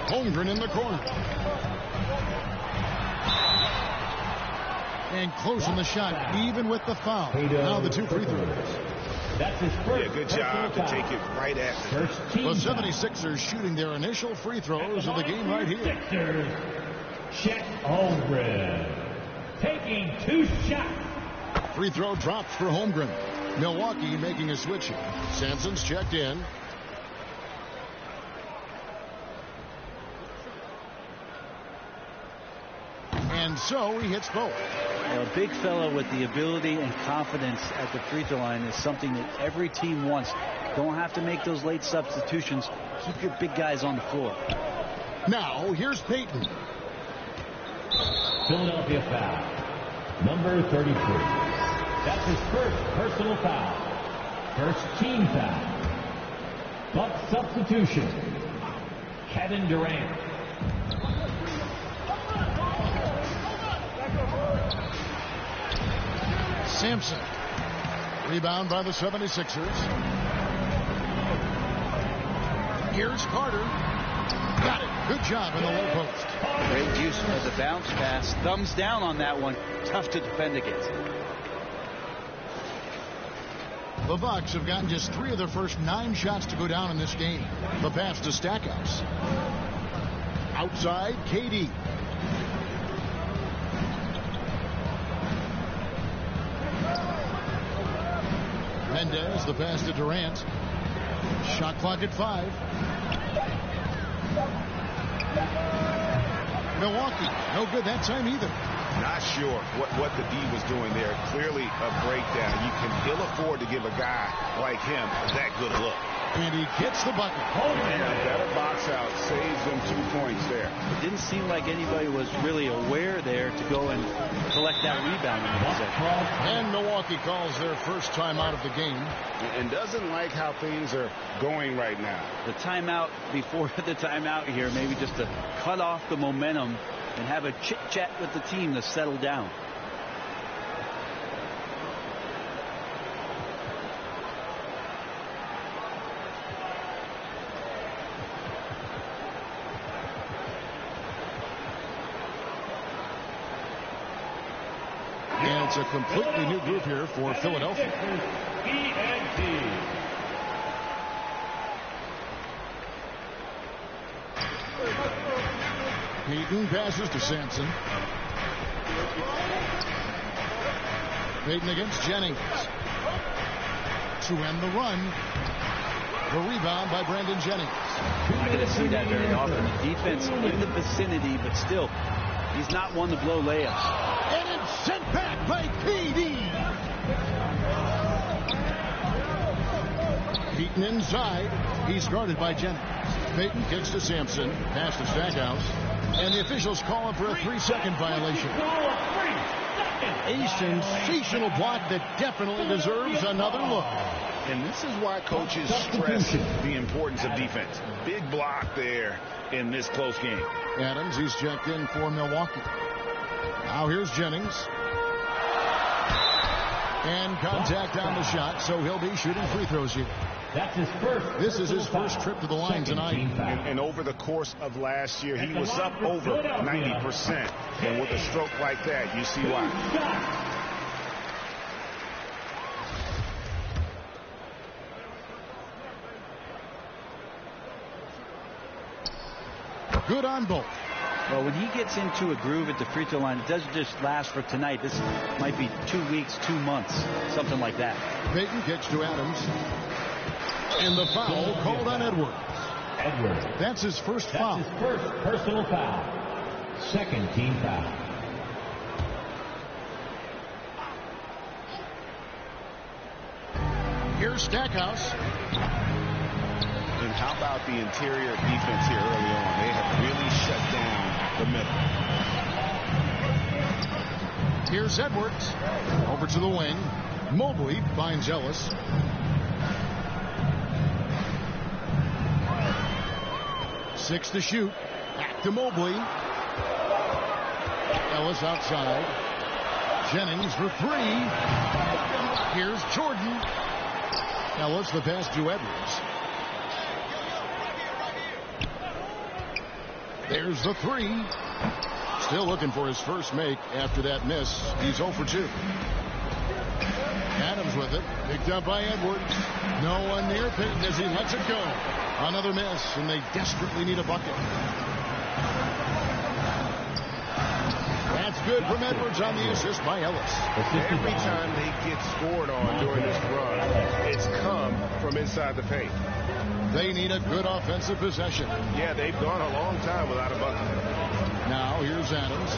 Holmgren in the corner. And close in the shot, even with the foul. Now the 2 free throws. That's his first. Yeah, good job to take it right at them. The 76ers shooting their initial free throws of the game right here. Sixers, Chet Holmgren taking 2 shots. Free throw dropped for Holmgren. Milwaukee making a switch here. Sampson's checked in. And so he hits both. A big fella with the ability and confidence at the free throw line is something that every team wants. Don't have to make those late substitutions. Keep your big guys on the floor. Now here's Payton. Philadelphia foul. Number 33. That's his first personal foul. First team foul. Buck substitution. Kevin Durant. Sampson. Rebound by the 76ers. Here's Carter. Got it. Good job in the low post. Great use of the bounce pass. Thumbs down on that one. Tough to defend against. The Bucks have gotten just 3 of their first 9 shots to go down in this game. The pass to Stackhouse. Outside, KD. Mendez, the pass to Durant. Shot clock at 5. Milwaukee, no good that time either. Not sure what the D was doing there. Clearly a breakdown. You can ill afford to give a guy like him that good a look. And he gets the bucket. And a better box out saves them 2 points there. It didn't seem like anybody was really aware there to go and collect that rebound in the possession. And Milwaukee calls their first timeout of the game. And doesn't like how things are going right now. The timeout before the timeout here, maybe just to cut off the momentum and have a chit-chat with the team to settle down. And it's a completely new group here for Philadelphia. Payton passes to Sampson. Payton against Jennings. To end the run. The rebound by Brandon Jennings. You're not going to see that very often. Defense in the vicinity, but still, he's not one to blow layups. And it's sent back by KD. Payton inside. He's guarded by Jennings. Payton kicks to Sampson. Pass to Stackhouse. And the officials call him for a 3-second violation. A sensational block that definitely deserves another look. And this is why coaches stress the importance of defense. Big block there in this close game. Adams, he's checked in for Milwaukee. Now here's Jennings. And contact on the shot, so he'll be shooting free throws here. That's his first. This is his first trip to the line tonight. And over the course of last year, he was up over 90%. And with a stroke like that, you see why. Good on both. Well, when he gets into a groove at the free throw line, it doesn't just last for tonight. This might be 2 weeks, 2 months, something like that. Payton kicks to Adams. And the foul called on Edwards. That's his first foul. That's his first personal foul. Second team foul. Here's Stackhouse. And how about the interior defense here early on? They have really shut down the middle. Here's Edwards. Over to the wing. Mobley finds Ellis. Six to shoot. Back to Mobley. Ellis outside. Jennings for 3. Here's Jordan. Ellis the pass to Edwards. There's the 3. Still looking for his first make after that miss. He's 0 for 2. Adams with it. Picked up by Edwards. No one near Peyton as he lets it go. Another miss, and they desperately need a bucket. That's good from Edwards on the assist by Ellis. Every time they get scored on during this run, it's come from inside the paint. They need a good offensive possession. Yeah, they've gone a long time without a bucket. Now here's Adams.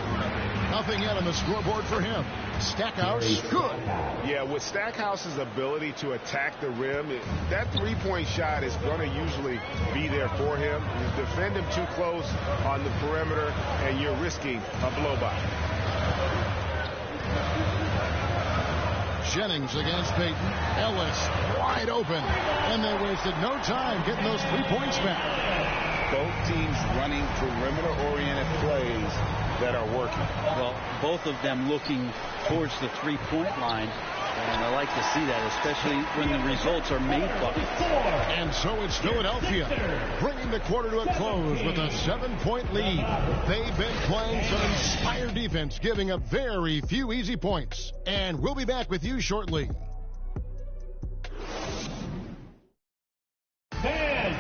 Nothing yet on the scoreboard for him. Stackhouse, good. Yeah, with Stackhouse's ability to attack the rim, that three-point shot is going to usually be there for him. You defend him too close on the perimeter, and you're risking a blow-by. Jennings against Peyton. Ellis wide open. And they wasted no time getting those 3 points back. Both teams running perimeter-oriented plays that are working. Well, both of them looking towards the three-point line. And I like to see that, especially when the results are made buckets. And so it's Philadelphia bringing the quarter to a close with a 7-point lead. They've been playing some inspired defense, giving up very few easy points. And we'll be back with you shortly. And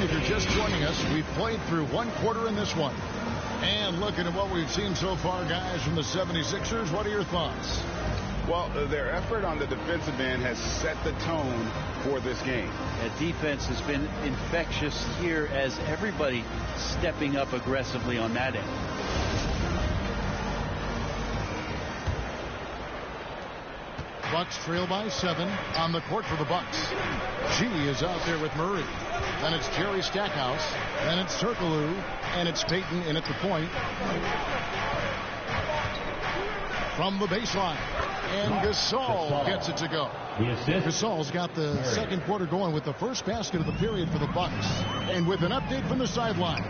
if you're just joining us, we've played through one quarter in this one. And looking at what we've seen so far, guys, from the 76ers, what are your thoughts? Well, their effort on the defensive end has set the tone for this game. That defense has been infectious here as everybody stepping up aggressively on that end. Bucks trail by 7 on the court for the Bucks. G is out there with Murray. Then it's Jerry Stackhouse. Then it's Turkoglu. And it's Peyton in at the point. From the baseline. And Gasol gets it to go. Gasol's got the second quarter going with the first basket of the period for the Bucks. And with an update from the sidelines,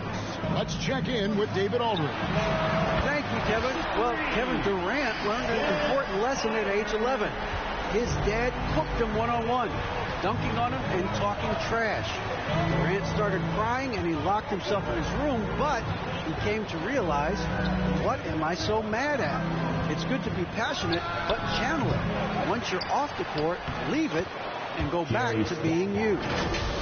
let's check in with David Aldridge. Thank you, Kevin. Well, Kevin Durant learned an important lesson at age 11. His dad cooked him one-on-one, dunking on him and talking trash. Durant started crying and he locked himself in his room, but he came to realize, what am I so mad at? It's good to be passionate, but channel it. Once you're off the court, leave it and go back to being you.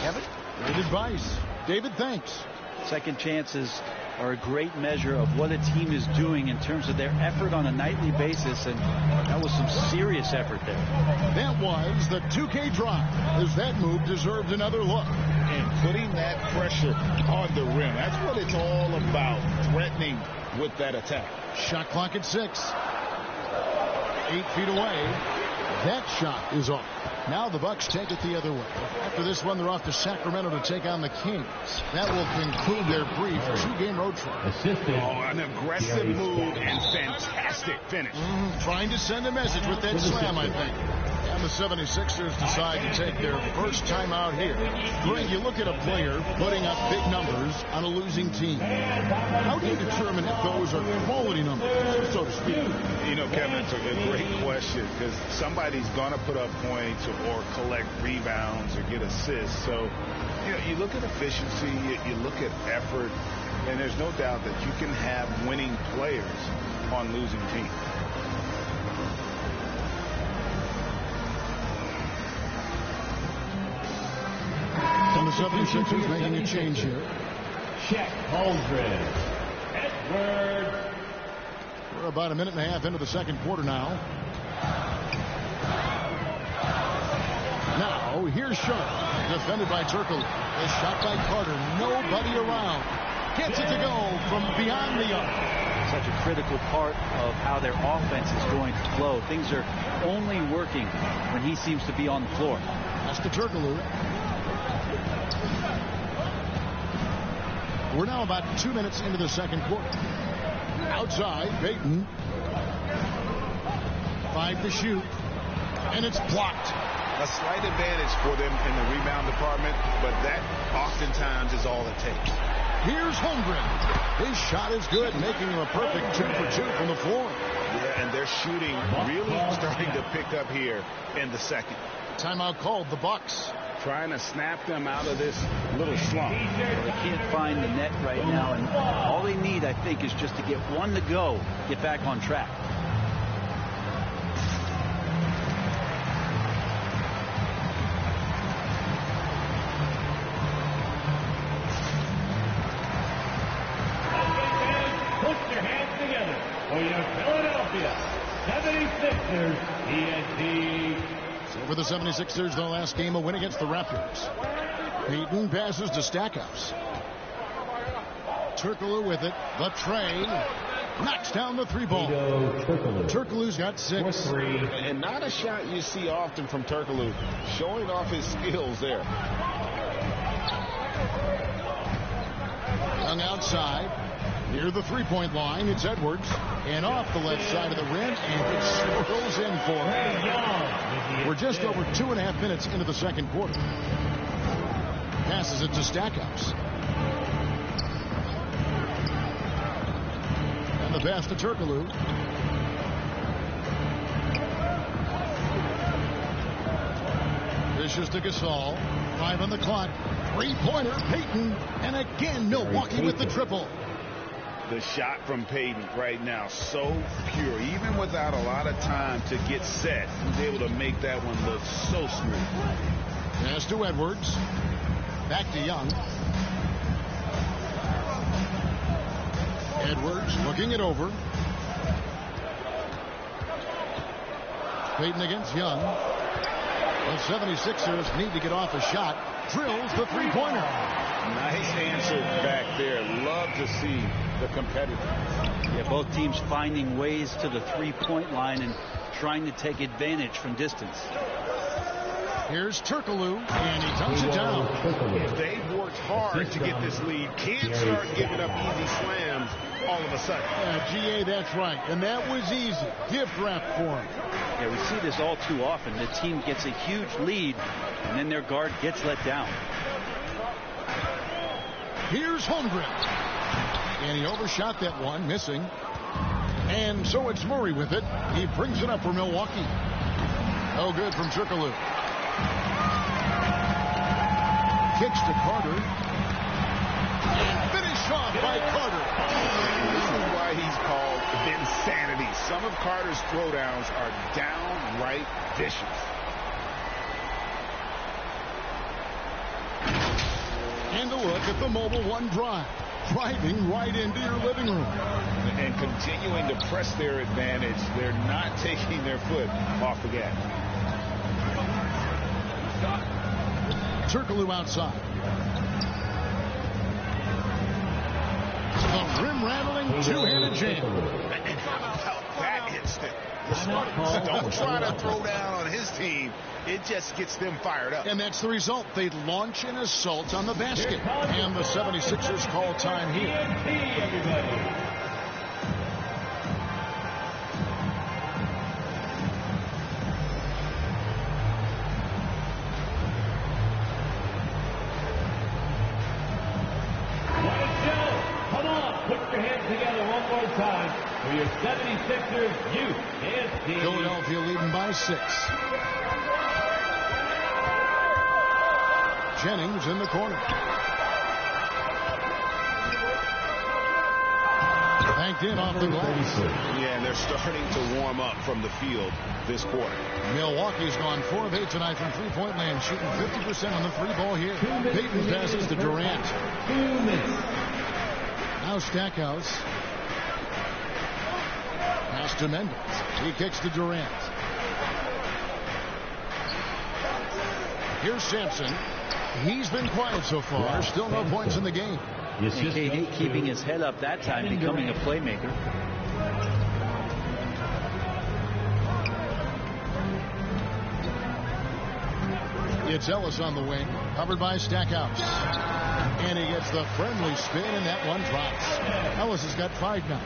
Kevin? Good advice. David, thanks. Second chances are a great measure of what a team is doing in terms of their effort on a nightly basis, and that was some serious effort there. That was the 2K drive, as that move deserved another look. And putting that pressure on the rim, that's what it's all about, threatening with that attack. Shot clock at 6. 8 feet away. That shot is off. Now the Bucks take it the other way. After this one, they're off to Sacramento to take on the Kings. That will conclude their brief 2-game road trip. Oh, an aggressive move and fantastic finish. Trying to send a message with that slam, I think. And the 76ers decide to take their first time out here. Greg, you look at a player putting up big numbers on a losing team. How do you determine if those are quality numbers, so to speak? You know, Kevin, it's a great question because somebody's going to put up points or collect rebounds or get assists. So, you know, you look at efficiency, you look at effort, and there's no doubt that you can have winning players on losing teams. And the 76ers making a change here. Check Aldridge. Edwards. We're about a minute and a half into the second quarter now. Now, here's Sharp. Defended by Turkoglu. A shot by Carter. Nobody around. Gets it to go from beyond the arc. Such a critical part of how their offense is going to flow. Things are only working when he seems to be on the floor. That's to Turkoglu. We're now about 2 minutes into the second quarter. Outside, Peyton. 5 to shoot. And it's blocked. A slight advantage for them in the rebound department, but that oftentimes is all it takes. Here's Holmgren. His shot is good, making him a perfect 2 for 2 from the floor. Yeah, and their shooting really starting to pick up here in the second. Timeout called, the Bucks. Trying to snap them out of this little slump. Well, they can't find the net right now, and all they need, I think, is just to get one to go, get back on track. Put your hands together for your Philadelphia 76ers ENT. So for the 76ers, their last game, a win against the Raptors. Payton passes to Stackhouse. Turkoglu with it. The tray. Knocks down the three ball. Turkoglu's got 6. And not a shot you see often from Turkoglu. Showing off his skills there. Young outside. Near the three-point line, it's Edwards. And off the left side of the rim, and it swirls in for him. We're just over 2.5 minutes into the second quarter. Passes it to Stackhouse. And the pass to Turkoglu. Vicious to Gasol. 5 on the clock. Three-pointer, Payton. And again, Milwaukee with the triple. The shot from Payton right now, so pure. Even without a lot of time to get set, he's able to make that one look so smooth. Pass to Edwards. Back to Young. Edwards looking it over. Payton against Young. The 76ers need to get off a shot. Drills the three-pointer. Nice answer back there. Love to see the competitors. Yeah, both teams finding ways to the three-point line and trying to take advantage from distance. Here's Turkoglu, and he dumps it down. They've worked hard to get this lead. Can't start giving up easy slams all of a sudden. GA, that's right. And that was easy. Gift wrap for him. Yeah, we see this all too often. The team gets a huge lead, and then their guard gets let down. Here's Holmgren. And he overshot that one, missing. And so it's Murray with it. He brings it up for Milwaukee. No good from Turkoglu. Kicks to Carter. And finished off by Carter. This is why he's called Vinsanity. Some of Carter's throwdowns are downright vicious. And a look at the Mobile One drive. Driving right into your living room. And continuing to press their advantage. They're not taking their foot off the gas. Turkoglu outside. The rim-rattling two-handed jam. And how about that instant? The Spartans don't try to throw down on his team. It just gets them fired up. And that's the result. They launch an assault on the basket. And the 76ers call time here. Everybody. For your 76ers youth and team. Philadelphia leading by 6. Jennings in the corner. Banked in off the glass. Yeah, and they're starting to warm up from the field this quarter. Milwaukee's gone 4 of 8 tonight from three-point land, shooting 50% on the three ball here. Payton passes to Durant. 2 minutes. Now Stackhouse. Pass to Mendes. He kicks to Durant. Here's Sampson. He's been quiet so far. Still no points in the game. And KD keeping his head up that time, becoming a playmaker. It's Ellis on the wing, covered by Stackhouse. And he gets the friendly spin, and that one drops. Ellis has got 5 now.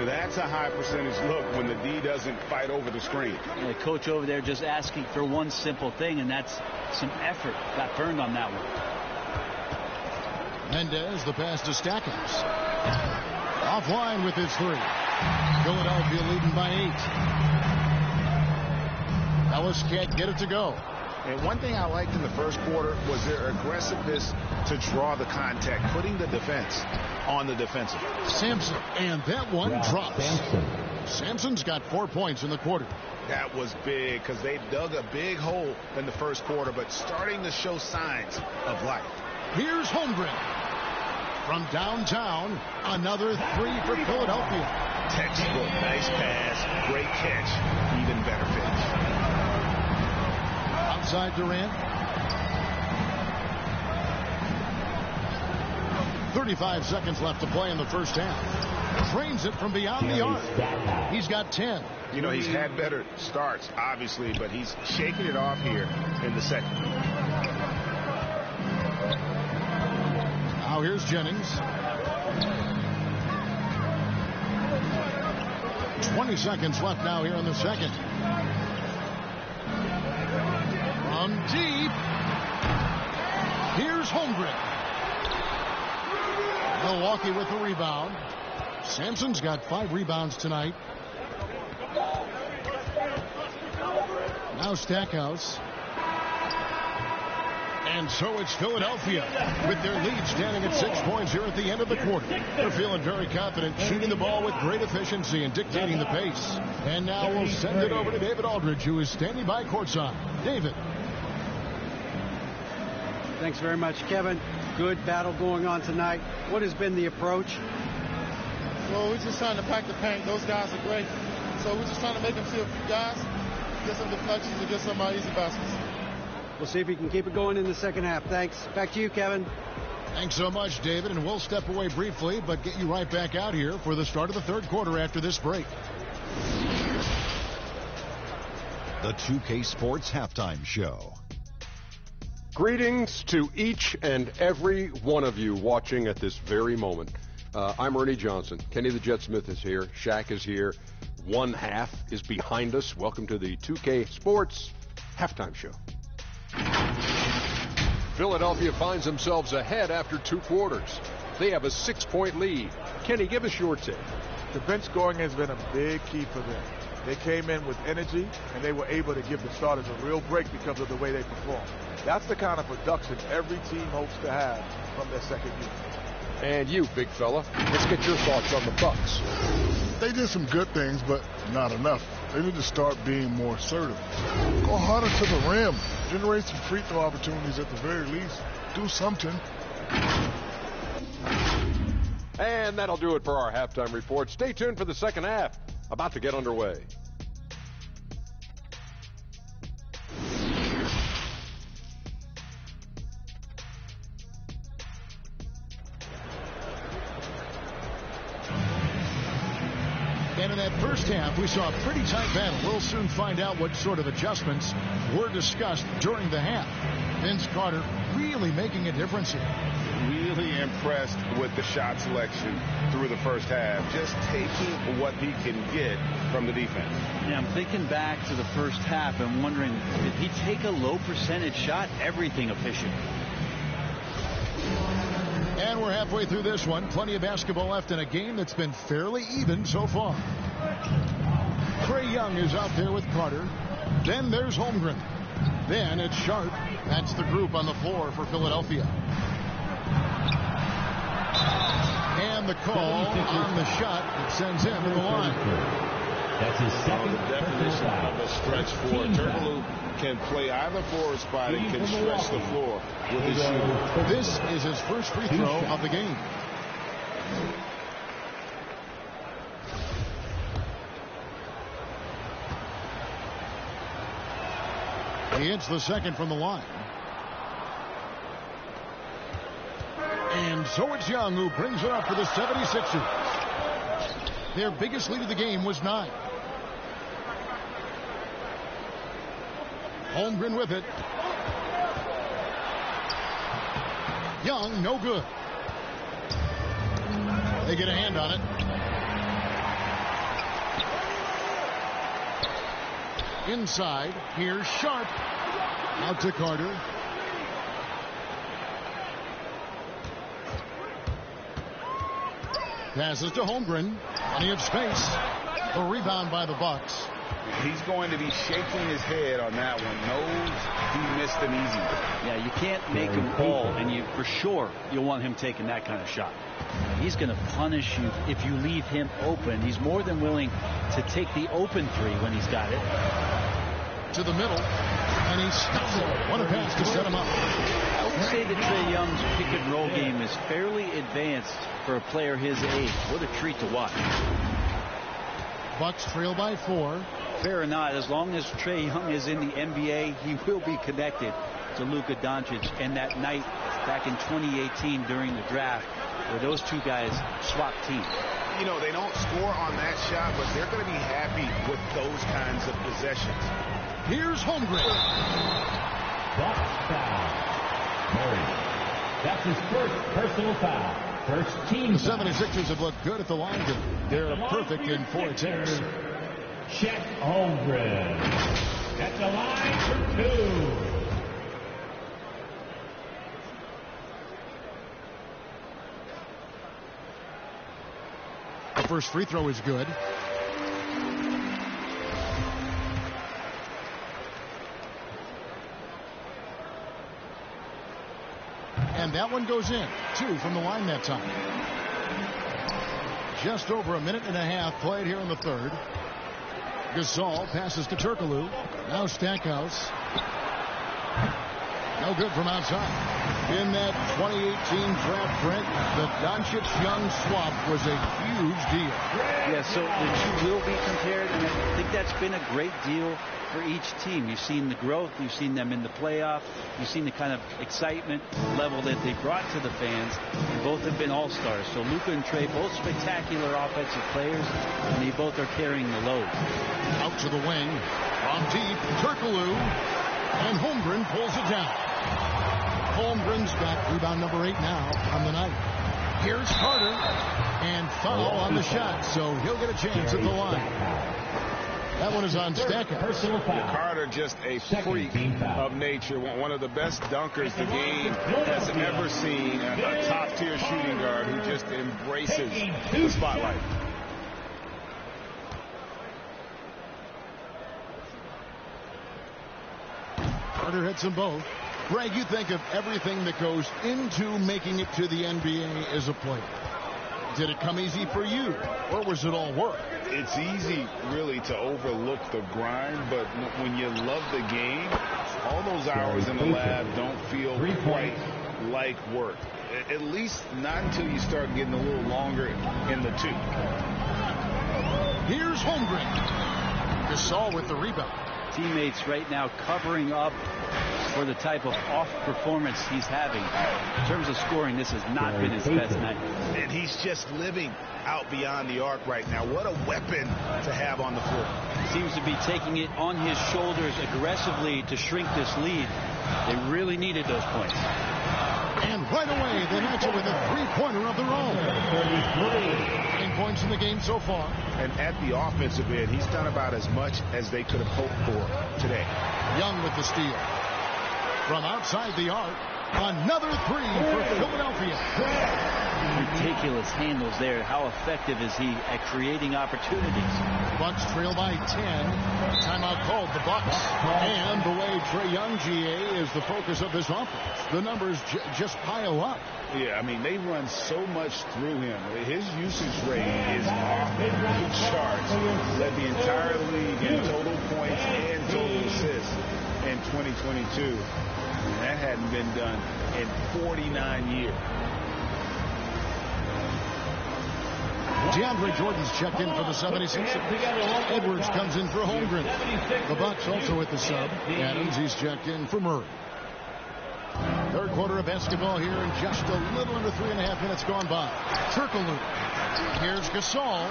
That's a high percentage look when the D doesn't fight over the screen. And the coach over there just asking for one simple thing, and that's some effort. Got burned on that one. Mendes, the pass to Stackhouse. Offline with his 3. Philadelphia leading by 8. Ellis can't get it to go. And one thing I liked in the first quarter was their aggressiveness to draw the contact, putting the defense on the defensive. Sampson, and that one drops. Sampson's got 4 points in the quarter. That was big because they dug a big hole in the first quarter, but starting to show signs of life. Here's Holmgren. From downtown, another three for Philadelphia. Textbook, nice pass, great catch, even better finish. Outside Durant. 35 seconds left to play in the first half. Trains it from beyond the arc. He's got 10. You know, he's had better starts, obviously, but he's shaking it off here in the second. Now here's Jennings. 20 seconds left now here in the second. From deep. Here's Holmgren. Milwaukee with the rebound. Sampson's got 5 rebounds tonight. Now Stackhouse. And so it's Philadelphia with their lead standing at 6 points here at the end of the quarter. They're feeling very confident, shooting the ball with great efficiency and dictating the pace. And now we'll send it over to David Aldridge, who is standing by courtside. David. Thanks very much, Kevin. Good battle going on tonight. What has been the approach? Well, we're just trying to pack the paint. Those guys are great. So we're just trying to make them see a few guys, get some deflections, and get some easy baskets. We'll see if he can keep it going in the second half. Thanks. Back to you, Kevin. Thanks so much, David. And we'll step away briefly, but get you right back out here for the start of the third quarter after this break. The 2K Sports Halftime Show. Greetings to each and every one of you watching at this very moment. I'm Ernie Johnson. Kenny the Jet Smith is here. Shaq is here. One half is behind us. Welcome to the 2K Sports Halftime Show. Philadelphia finds themselves ahead after 2 quarters. They have a 6-point lead. Kenny, give us your take. The bench scoring has been a big key for them. They came in with energy, and they were able to give the starters a real break because of the way they performed. That's the kind of production every team hopes to have from their second unit. And you, big fella, let's get your thoughts on the Bucks. They did some good things, but not enough. They need to start being more assertive. Go harder to the rim. Generate some free throw opportunities at the very least. Do something. And that'll do it for our halftime report. Stay tuned for the second half. About to get underway. And in that first half, we saw a pretty tight battle. We'll soon find out what sort of adjustments were discussed during the half. Vince Carter really making a difference here. Really impressed with the shot selection through the first half. Just taking what he can get from the defense. Yeah, I'm thinking back to the first half and wondering, did he take a low percentage shot? Everything efficient. And we're halfway through this one. Plenty of basketball left in a game that's been fairly even so far. Trae Young is out there with Carter. Then there's Holmgren. Then it's Sharp. That's the group on the floor for Philadelphia. And the call on the shot that sends him to the line. That's his second. The definition of a stretch four. Turkoglu can play either forward spot and can stretch the floor with his shooting. This is his first free throw of the game. He hits the second from the line. And so it's Young who brings it up for the 76ers. Their biggest lead of the game was 9. Holmgren with it. Young, no good. They get a hand on it. Inside, here's Sharp. Out to Carter. Passes to Holmgren. Plenty of space. The rebound by the Bucks. He's going to be shaking his head on that one. Knows he missed an easy one. Yeah, you can't make him fall, and you for sure you'll want him taking that kind of shot. He's going to punish you if you leave him open. He's more than willing to take the open three when he's got it. To the middle, and he stops it. What a pass to set him up. I would say that Trae Young's pick and roll game is fairly advanced for a player his age. What a treat to watch. Bucks trail by 4. Fair or not, as long as Trae Young is in the NBA, he will be connected to Luka Doncic. And that night back in 2018 during the draft, where those two guys swapped teams. You know, they don't score on that shot, but they're going to be happy with those kinds of possessions. Here's Holmgren. Bucks foul. Murray. That's his first personal foul. First team. The 76ers have looked good at the line. They're perfect in 4 attempts. Chet Holmgren at the line for 2. The first free throw is good. And that one goes in. 2 from the line that time. Just over a minute and a half played here in the third. Gasol passes to Turkoglu. Now Stackhouse. No good from outside. In that 2018 draft, Brent, the Doncic-Young swap was a huge deal. Yeah, so the two will be compared, and I think that's been a great deal for each team. You've seen the growth. You've seen them in the playoff. You've seen the kind of excitement level that they brought to the fans. And both have been all-stars. So Luka and Trae, both spectacular offensive players, and they both are carrying the load. Out to the wing. On deep, Turkoglu. And Holmgren pulls it down. Holmgren's got rebound number 8 now on the night. Here's Carter. And foul on the shot, so he'll get a chance at the line. That one is on Stackhouse. Carter, just a freak of nature. One of the best dunkers the game has ever seen. A top-tier shooting guard who just embraces the spotlight. Carter hits them both. Greg, you think of everything that goes into making it to the NBA as a player. Did it come easy for you, or was it all work? It's easy, really, to overlook the grind, but when you love the game, all those hours in the lab don't feel quite like work. At least not until you start getting a little longer in the tooth. Here's Holmgren. Gasol with the rebound. Teammates right now covering up for the type of off performance he's having. In terms of scoring, this has not been his best night. And he's just living out beyond the arc right now. What a weapon to have on the floor. Seems to be taking it on his shoulders aggressively to shrink this lead. They really needed those points. And right away, they match it with a three-pointer of their own. 9 points in the game so far. And at the offensive end, he's done about as much as they could have hoped for today. Young with the steal. From outside the arc, another 3 for Philadelphia. Ridiculous handles there. How effective is he at creating opportunities? Bucks trail by 10. Timeout called the Bucks. And the way Trae Young, GA, is the focus of this offense. The numbers just pile up. Yeah, I mean, they run so much through him. His usage rate is off the charts. Led the entire league in total points and total assists in 2022. And that hadn't been done in 49 years. DeAndre Jordan's checked in for the 76ers. Edwards comes in for Holmgren. The Bucks also at the sub. Adams, he's checked in for Murray. Third quarter of basketball here, and just a little under 3.5 minutes gone by. Turkoglu. Here's Gasol.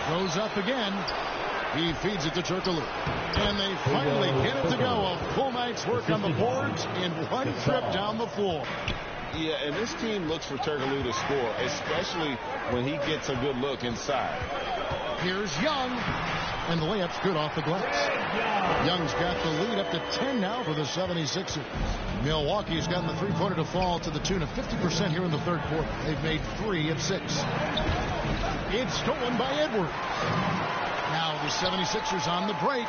Throws up again. He feeds it to Turkoglu. And they finally get it to go. A full night's work on the boards in one trip down the floor. Yeah, and this team looks for Turkoglu to score, especially when he gets a good look inside. Here's Young. And the layup's good off the glass. Young's got the lead up to 10 now for the 76ers. Milwaukee's gotten the three-pointer to fall to the tune of 50% here in the third quarter. They've made 3 of 6. It's stolen by Edwards. Now the 76ers on the break.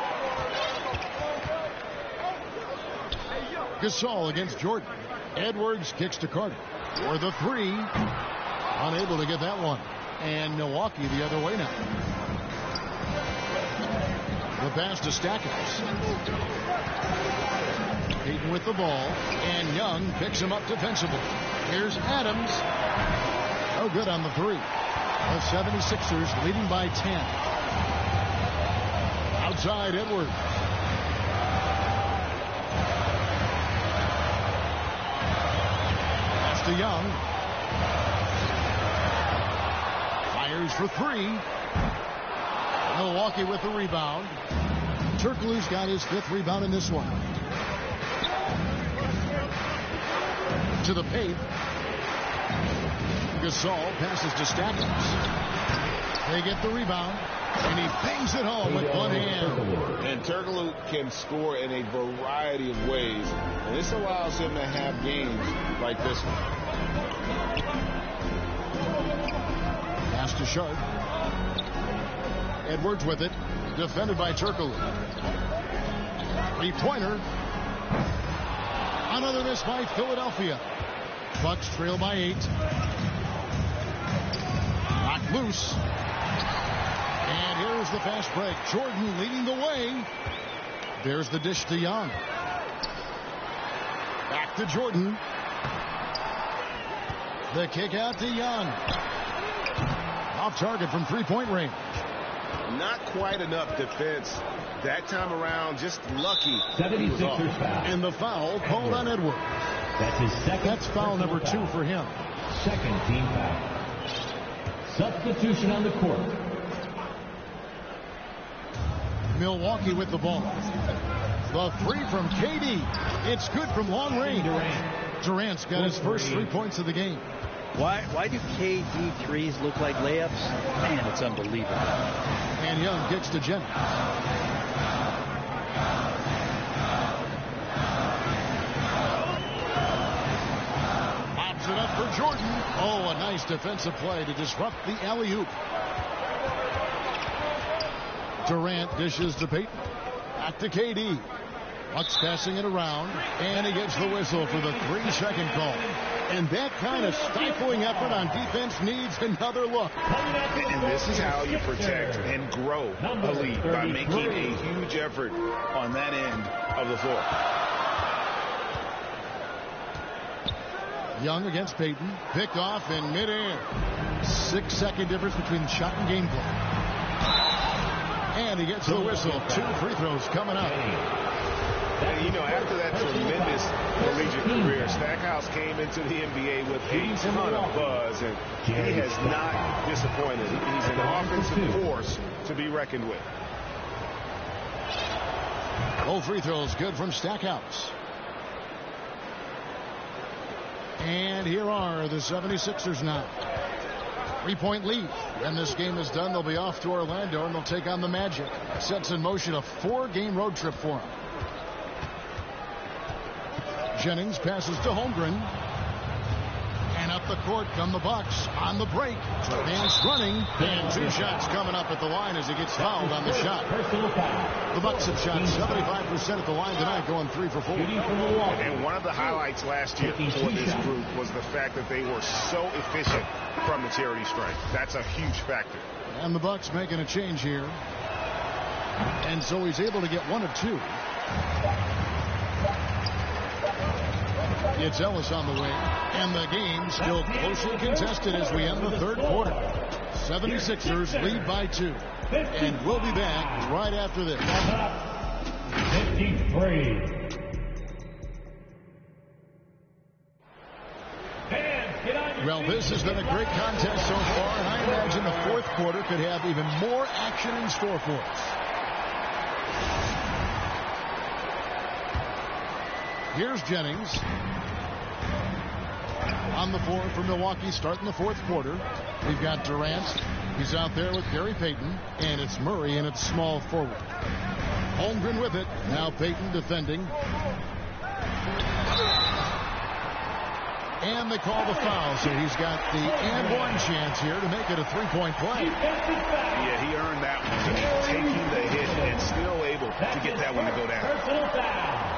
Gasol against Jordan. Edwards kicks to Carter for the three. Unable to get that one. And Milwaukee the other way now. The pass to Stackhouse. Payton with the ball. And Young picks him up defensively. Here's Adams. No good on the three. The 76ers leading by 10. Outside Edwards. That's to Young. Fires for three. Milwaukee with the rebound. Turkoglu's got his 5th rebound in this one. To the paint. Gasol passes to Stackhouse. They get the rebound, and he bangs it home with one hand. And Turkoglu can score in a variety of ways, and this allows him to have games like this one. Pass to Sharp. Edwards with it, defended by Turkoglu. Three-pointer. Another miss by Philadelphia. Bucks trail by 8. Knocked loose. And here's the fast break. Jordan leading the way. There's the dish to Young. Back to Jordan. The kick out to Young. Off target from three-point range. Not quite enough defense that time around. Just lucky. 76ers foul. And the foul called on Edwards. That's his second. That's foul number 2 for him. Second team foul. Substitution on the court. Milwaukee with the ball. The three from KD. It's good from long range. Durant's got his first 3 points of the game. Why do KD threes look like layups? Man, it's unbelievable. And Young kicks to Jennings. Pops it up for Jordan. Oh, a nice defensive play to disrupt the alley-oop. Durant dishes to Payton. Back to KD. Bucks passing it around, and he gets the whistle for the 3-second call. And that kind of stifling effort on defense needs another look. And this is how you protect and grow a lead, by making a huge effort on that end of the floor. Young against Payton. Picked off in midair. 6-second difference between shot and gameplay. And he gets the whistle. 2 free throws coming up. And, you know, after that tremendous collegiate career, Stackhouse came into the NBA with a ton of buzz, and he has not disappointed. He's an offensive force to be reckoned with. Both free throws good from Stackhouse. And here are the 76ers now. 3-point lead. When this game is done, they'll be off to Orlando, and they'll take on the Magic. Sets in motion a 4-game road trip for them. Jennings passes to Holmgren. And up the court come the Bucks on the break. Durant's running. And 2 shots coming up at the line as he gets fouled on the shot. The Bucks have shot 75% at the line tonight, going 3 for 4. And one of the highlights last year for this group was the fact that they were so efficient from the charity stripe. That's a huge factor. And the Bucks making a change here. And so he's able to get 1 of 2. It's Ellis on the wing, and the game still closely contested as we end the 3rd quarter. 76ers lead by 2, and we'll be back right after this. 53. Well, this has been a great contest so far, and I imagine the 4th quarter could have even more action in store for us. Here's Jennings. On the floor for Milwaukee, starting the 4th quarter. We've got Durant. He's out there with Gary Payton. And it's Murray, and it's small forward. Holmgren with it. Now Payton defending. And they call the foul, so he's got the and one chance here to make it a three-point play. Yeah, he earned that one. Taking the hit and still able to get that one to go down.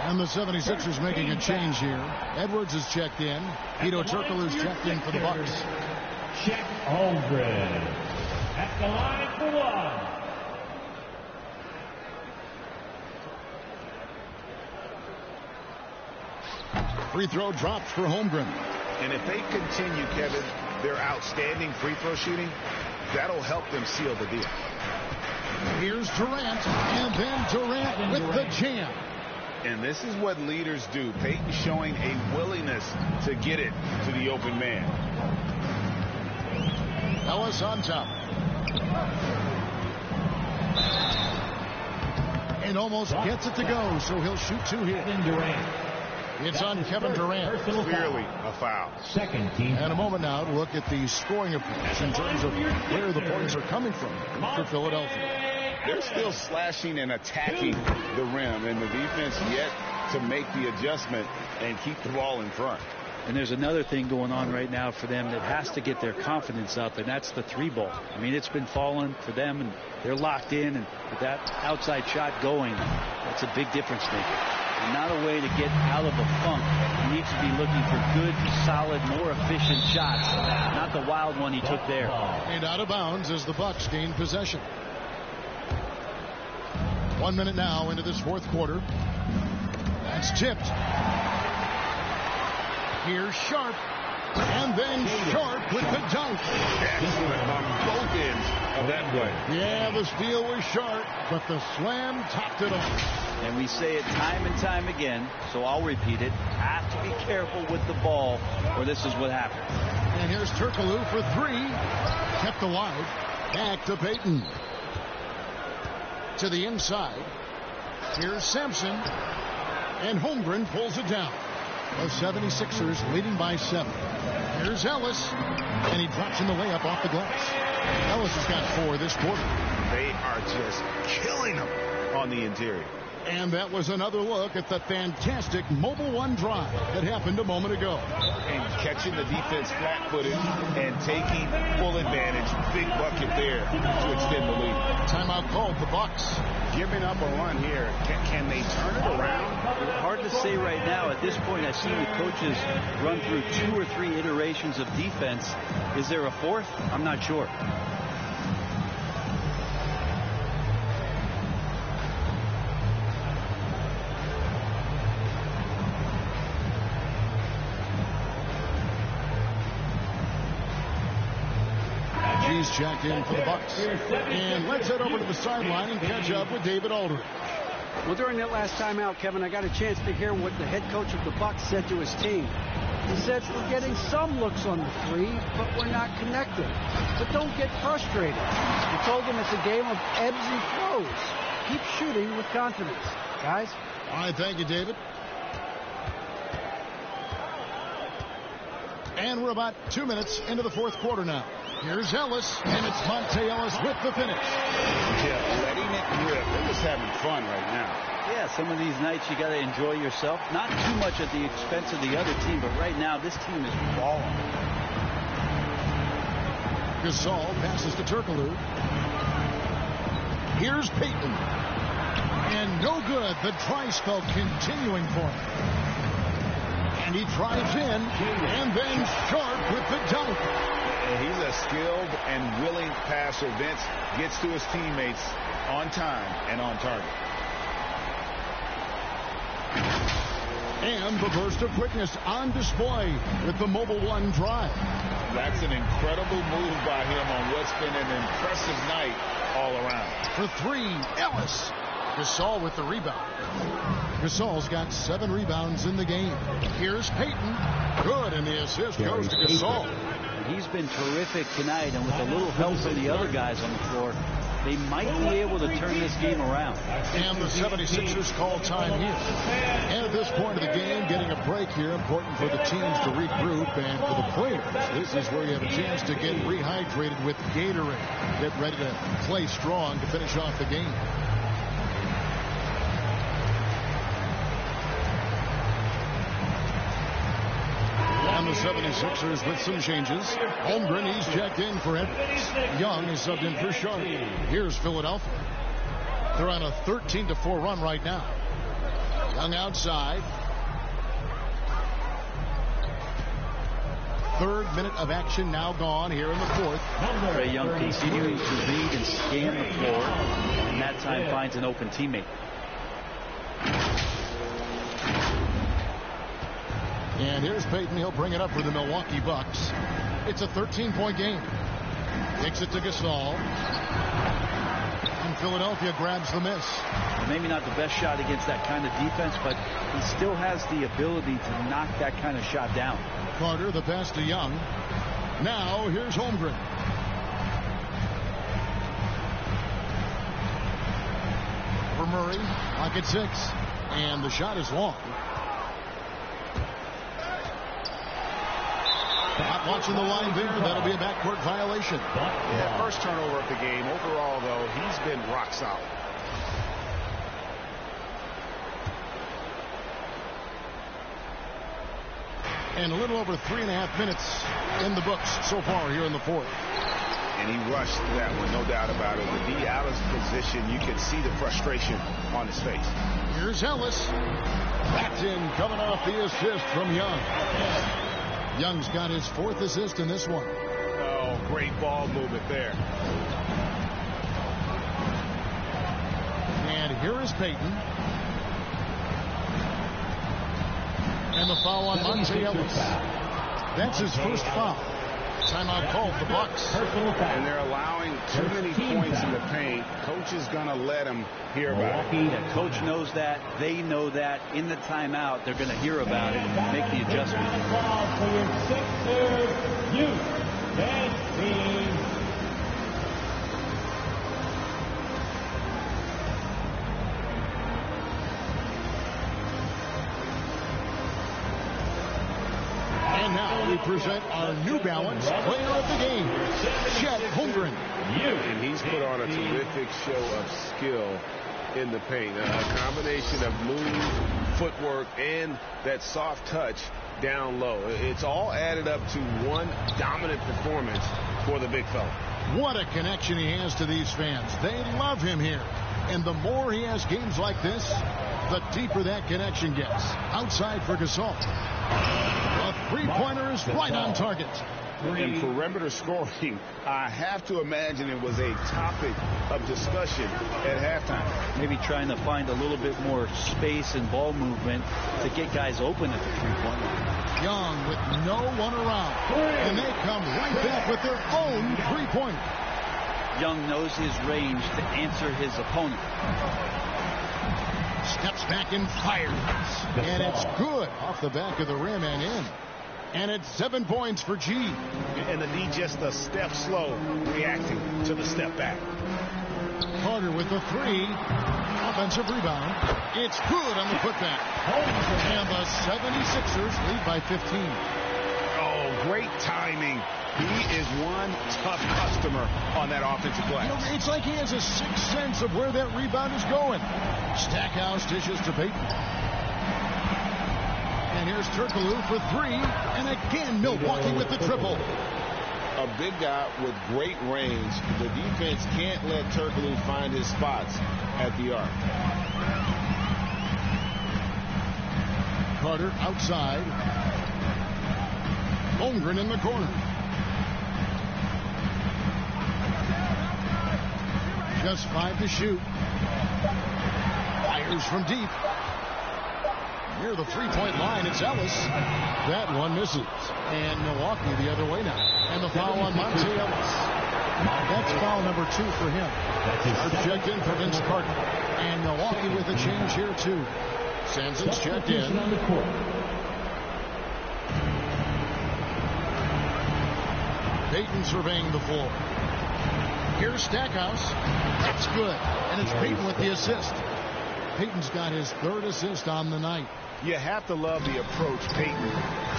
And the 76ers making a change here. Edwards is checked in. Hedo Turkoglu's checked in for the Bucks. Chet Holmgren at the line for one. Free throw drops for Holmgren. And if they continue, Kevin, their outstanding free throw shooting, that'll help them seal the deal. Here's Durant, and then Durant with the jam. And this is what leaders do. Peyton showing a willingness to get it to the open man. Ellis on top. And almost gets it to go, so he'll shoot two here. It's on Kevin Durant. Clearly a foul. Second team. And a moment now to look at the scoring approach in terms of where the points are coming from for Philadelphia. They're still slashing and attacking the rim, and the defense yet to make the adjustment and keep the ball in front. And there's another thing going on right now for them that has to get their confidence up, and that's the three ball. I mean, it's been falling for them, and they're locked in, and with that outside shot going, that's a big difference maker. And not a way to get out of a funk. He needs to be looking for good, solid, more efficient shots, not the wild one he took there. And out of bounds as the Bucks gain possession. 1 minute now into this fourth quarter. That's tipped. Here's Sharp. And then Sharp with the dunk. Excellent on both ends of that play. Yeah, the steal was Sharp, but the slam topped it off. And we say it time and time again, so I'll repeat it. Have to be careful with the ball, or this is what happens. And here's Turkoglu for three. Kept alive. Back to Peyton. To the inside. Here's Sampson. And Holmgren pulls it down. The 76ers leading by 7. Here's Ellis. And he drops in the layup off the glass. Ellis has got 4 this quarter. They are just killing them on the interior. And that was another look at the fantastic Mobile One drive that happened a moment ago. And catching the defense flat-footed and taking full advantage. Big bucket there to extend the lead. Timeout called the Bucks. Giving up a run here. Can they turn it around? Hard to say right now. At this point, I've seen the coaches run through 2 or 3 iterations of defense. Is there a fourth? I'm not sure. G's checked in for the Bucks. And let's head over to the sideline and catch up with David Aldridge. Well, during that last timeout, Kevin, I got a chance to hear what the head coach of the Bucks said to his team. He said, we're getting some looks on the three, but we're not connecting. But don't get frustrated. He told them it's a game of ebbs and flows. Keep shooting with confidence. Guys? All right, thank you, David. And we're about 2 minutes into the fourth quarter now. Here's Ellis, and it's Monte Ellis with the finish. Yeah, letting it rip. They're just having fun right now. Yeah, some of these nights you got to enjoy yourself. Not too much at the expense of the other team, but right now this team is balling. Gasol passes to Turkoglu. Here's Peyton. And no good. The try spell continuing for him. And he drives in, and then Sharp with the dunk. And he's a skilled and willing passer. Vince gets to his teammates on time and on target. And the burst of quickness on display with the Mobile One drive. That's an incredible move by him on what's been an impressive night all around. For three, Ellis. Gasol with the rebound. Gasol's got 7 rebounds in the game. Here's Peyton. Good, and the assist goes to Gasol. He's been terrific tonight, and with a little help from the other guys on the floor, they might be able to turn this game around. And the 76ers call time here. And at this point of the game, getting a break here, important for the teams to regroup, and for the players, this is where you have a chance to get rehydrated with Gatorade. Get ready to play strong to finish off the game. And the the 76ers with some changes. Holmgren, he's checked in for Edwards. Young is subbed in for Sharp. Here's Philadelphia. They're on a 13-4 run right now. Young outside. Third minute of action now gone here in the fourth. Trae Young continuing to read and scan the floor, and in that time finds an open teammate. And here's Payton. He'll bring it up for the Milwaukee Bucks. It's a 13-point game. Takes it to Gasol. And Philadelphia grabs the miss. Maybe not the best shot against that kind of defense, but he still has the ability to knock that kind of shot down. Carter, the pass to Young. Now here's Holmgren. For Murray, pocket 6. And the shot is long. Not watching the line there. That'll be a backcourt violation. Yeah, first turnover of the game. Overall, though, he's been rock solid. And a little over 3.5 minutes in the books so far here in the fourth. And he rushed that one, no doubt about it. With D out of position, you can see the frustration on his face. Here's Ellis. Backed in, coming off the assist from Young. Young's got his 4th assist in this one. Oh, great ball movement there. And here is Payton. And the foul on Monte Ellis. That's his first foul. Timeout called the Bucks. And they're allowing too many points in the paint. Coach is going to let them hear about it. The coach knows that. They know that. In the timeout, they're going to hear about it and make the adjustment. And now we present our New Balance player of the game, Chet Holmgren. And he's put on a terrific show of skill in the paint. A combination of move, footwork, and that soft touch down low. It's all added up to one dominant performance for the big fella. What a connection he has to these fans. They love him here. And the more he has games like this, the deeper that connection gets. Outside for Gasol. The three-pointer is right on target. And perimeter scoring, I have to imagine it was a topic of discussion at halftime. Maybe trying to find a little bit more space and ball movement to get guys open at the three-point line. Young with no one around. And they come right back with their own three-pointer. Young knows his range to answer his opponent. Steps back and fires. And it's good off the back of the rim and in. And it's 7 points for G. And the D just a step slow, reacting to the step back. Carter with the three. Offensive rebound. It's good on the putback. And the 76ers lead by 15. Oh, great timing. He is one tough customer on that offensive glass. You know, it's like he has a sixth sense of where that rebound is going. Stackhouse dishes to Payton. And here's Turkoglu for three. And again, Milwaukee with the triple. A big guy with great range. The defense can't let Turkoglu find his spots at the arc. Carter outside. Holmgren in the corner. Just 5 to shoot. Fires from deep. Near the three-point line, it's Ellis. That one misses. And Milwaukee the other way now. And the foul on Monte Ellis. That's foul number 2 for him. Checked in for Vince Carter. And Milwaukee with a change here, too. Sanson's checked in. Payton surveying the floor. Here's Stackhouse. That's good. And it's Payton with the assist. Payton's got his 3rd assist on the night. You have to love the approach Payton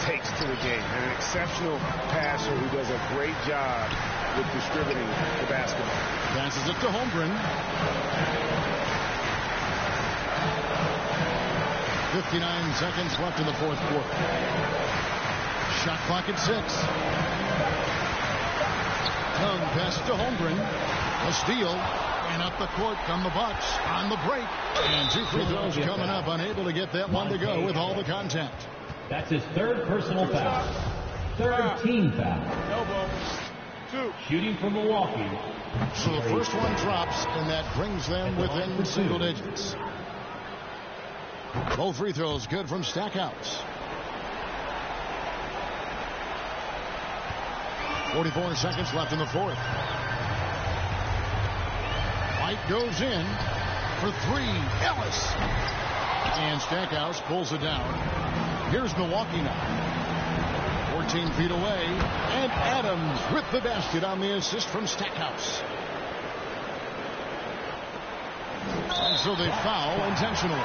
takes to the game. An exceptional passer who does a great job with distributing the basketball. Passes it to Holmgren. 59 seconds left in the 4th quarter. Shot clock at 6. Young pass to Holmgren. A steal. And up the court come the Bucks on the break. And 2 free throws coming up. Unable to get that one to go with all the contact. That's his 3rd personal foul. 3rd team foul. Elbow. 2. Shooting for Milwaukee. So the first one drops, and that brings them within single digits. Both free throws good from Stackhouse. 44 seconds left in the 4th. White goes in for 3. Ellis. And Stackhouse pulls it down. Here's Milwaukee now. 14 feet away. And Adams with the basket on the assist from Stackhouse. And so they foul intentionally.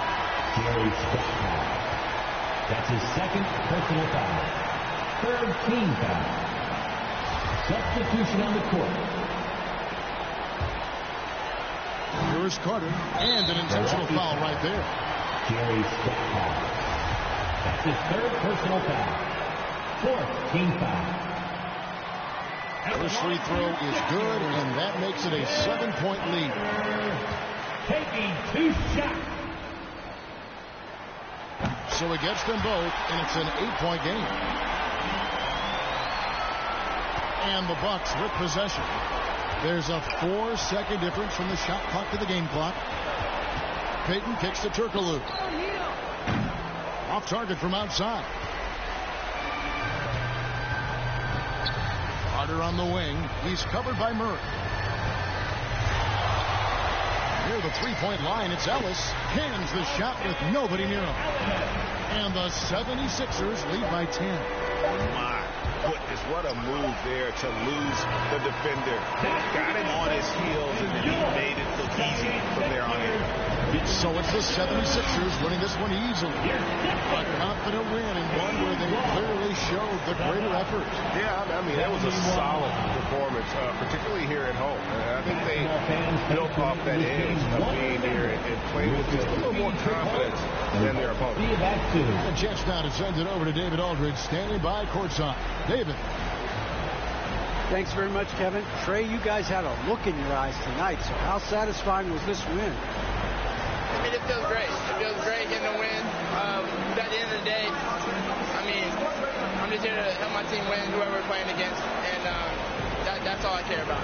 Jerry Stackhouse. That's his 2nd personal foul. 3rd team foul. Substitution on the court. Here's Carter. And an intentional foul right there. Jerry Stackhouse. That's his 3rd personal foul. 4th team foul. First free throw is good, and that makes it a 7-point lead. Taking 2 shots. So he gets them both, and it's an 8-point game. And the Bucks with possession. There's a 4-second difference from the shot clock to the game clock. Payton kicks to Turkoglu. Off target from outside. Carter on the wing. He's covered by Murray. Near the three-point line, it's Ellis. Cans the shot with nobody near him. And the 76ers lead by 10. My goodness, what a move there to lose the defender. Got him on his heels, and then he made it look easy from there on in. So it's the 76ers winning this one easily. A confident win, and one where they clearly showed the greater effort. Yeah, I mean, that was a solid performance, particularly here at home. I think they built off that edge of being here and playing with just a little more confidence than their opponent. The Jets now to send it over to David Aldridge, standing by courtside. David. Thanks very much, Kevin. Trey, you guys had a look in your eyes tonight, so how satisfying was this win? I mean, it feels great. It feels great getting a win. At the end of the day, I mean, I'm just here to help my team win, whoever we're playing against, and that's all I care about.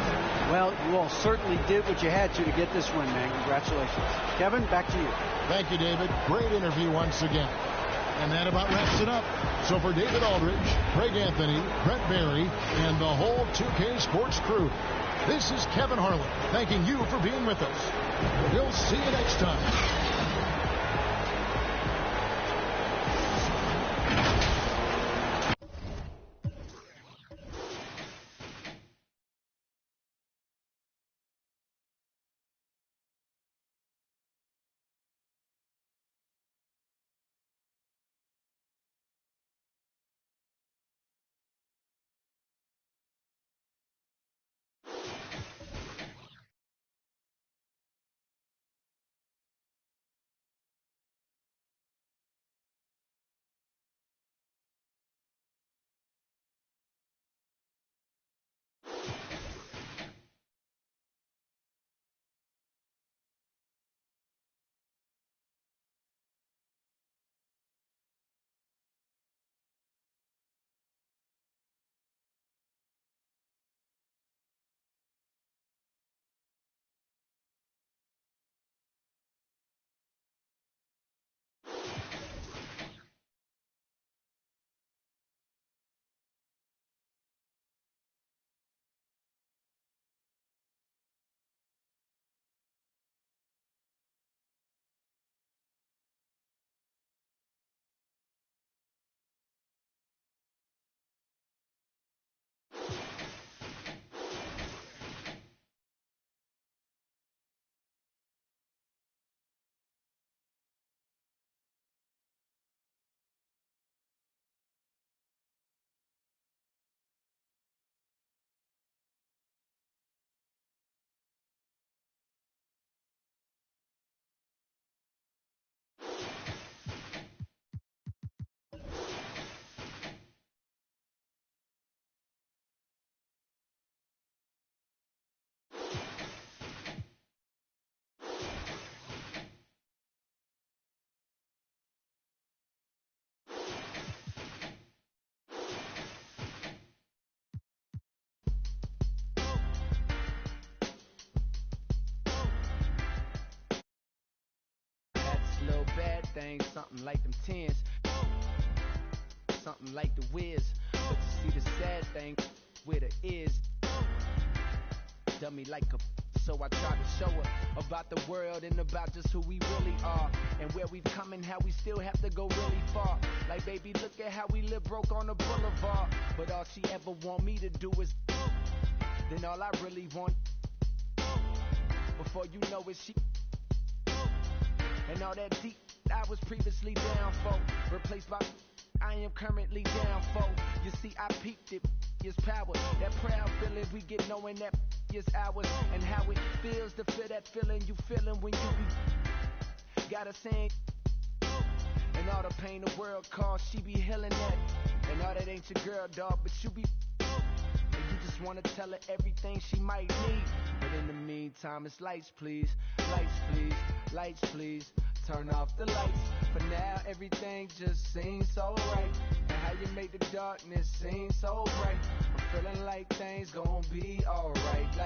Well, you all certainly did what you had to get this win, man. Congratulations. Kevin, back to you. Thank you, David. Great interview once again. And that about wraps it up. So for David Aldridge, Craig Anthony, Brett Barry, and the whole 2K Sports crew, this is Kevin Harlan thanking you for being with us. We'll see you next time. no bad things, something like them 10s. Something like the Wiz. But you see the sad thing with her is dummy like a. So I try to show her about the world and about just who we really are and where we've come and how we still have to go really far. Like, baby, look at how we live broke on the boulevard. But all she ever want me to do is then all I really want. Before you know it, she and all that deep I was previously down for, replaced by I am currently down for. You see, I peaked it. Is power, that proud feeling we get knowing that is ours, and how it feels to feel that feeling you feeling when you be gotta sing, and all the pain the world caused, she be healing that, and all that ain't your girl, dog, but you be, and you just wanna tell her everything she might need, but in the meantime it's lights please, lights please, lights please, turn off the lights, for now everything just seems so right. How you make the darkness seem so bright. I'm feeling like things gon' be alright.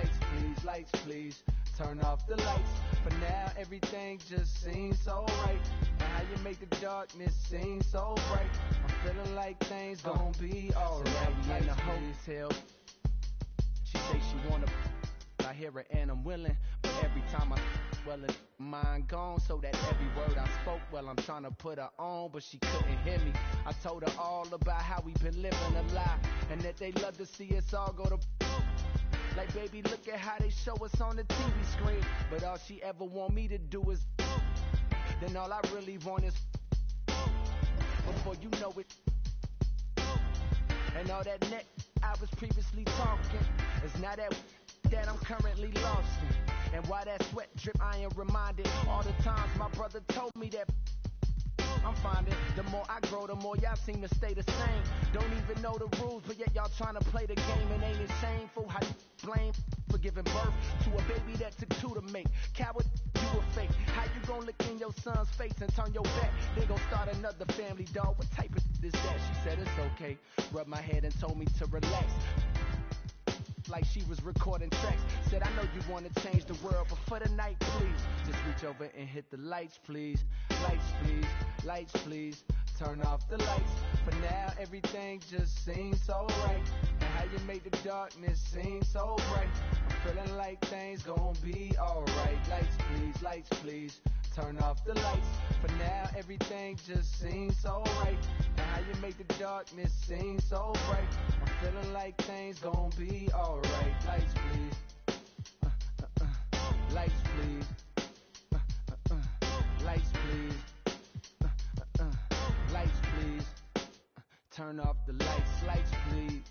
Lights please, turn off the lights. For now everything just seems so right. How you make the darkness seem so bright. I'm feeling like things gon' be alright. So now we in the hotel. She say she wanna, I hear her and I'm willing, but every time I well, it's mind gone, so that every word I spoke, well, I'm trying to put her on, but she couldn't hear me. I told her all about how we been living a lie, and that they love to see us all go to. Like, baby, look at how they show us on the TV screen, but all she ever want me to do is. Then all I really want is. Before you know it. And all that net I was previously talking is now that I'm currently lost in. And why that sweat drip, I am reminded all the times my brother told me that I'm finding the more I grow, the more y'all seem to stay the same. Don't even know the rules, but yet y'all trying to play the game. And ain't it shameful how you blame for giving birth to a baby that took two to make? Coward, you a fake. How you gon' look in your son's face and turn your back? Then gon' start another family, dog. What type of is that? She said it's okay. Rubbed my head and told me to relax. Like she was recording tracks. Said, I know you wanna change the world, but for the night, please, just reach over and hit the lights, please. Lights, please, lights, please. Turn off the lights. For now, everything just seems so right. And how you make the darkness seem so bright. I'm feeling like things gon' be alright. Lights, please, lights, please. Turn off the lights. For now, everything just seems so right. And how you make the darkness seem so bright. I'm feeling like things gon' be alright. Lights, please. Lights, please. Lights, please. Lights, please. Turn off the lights. Lights, please.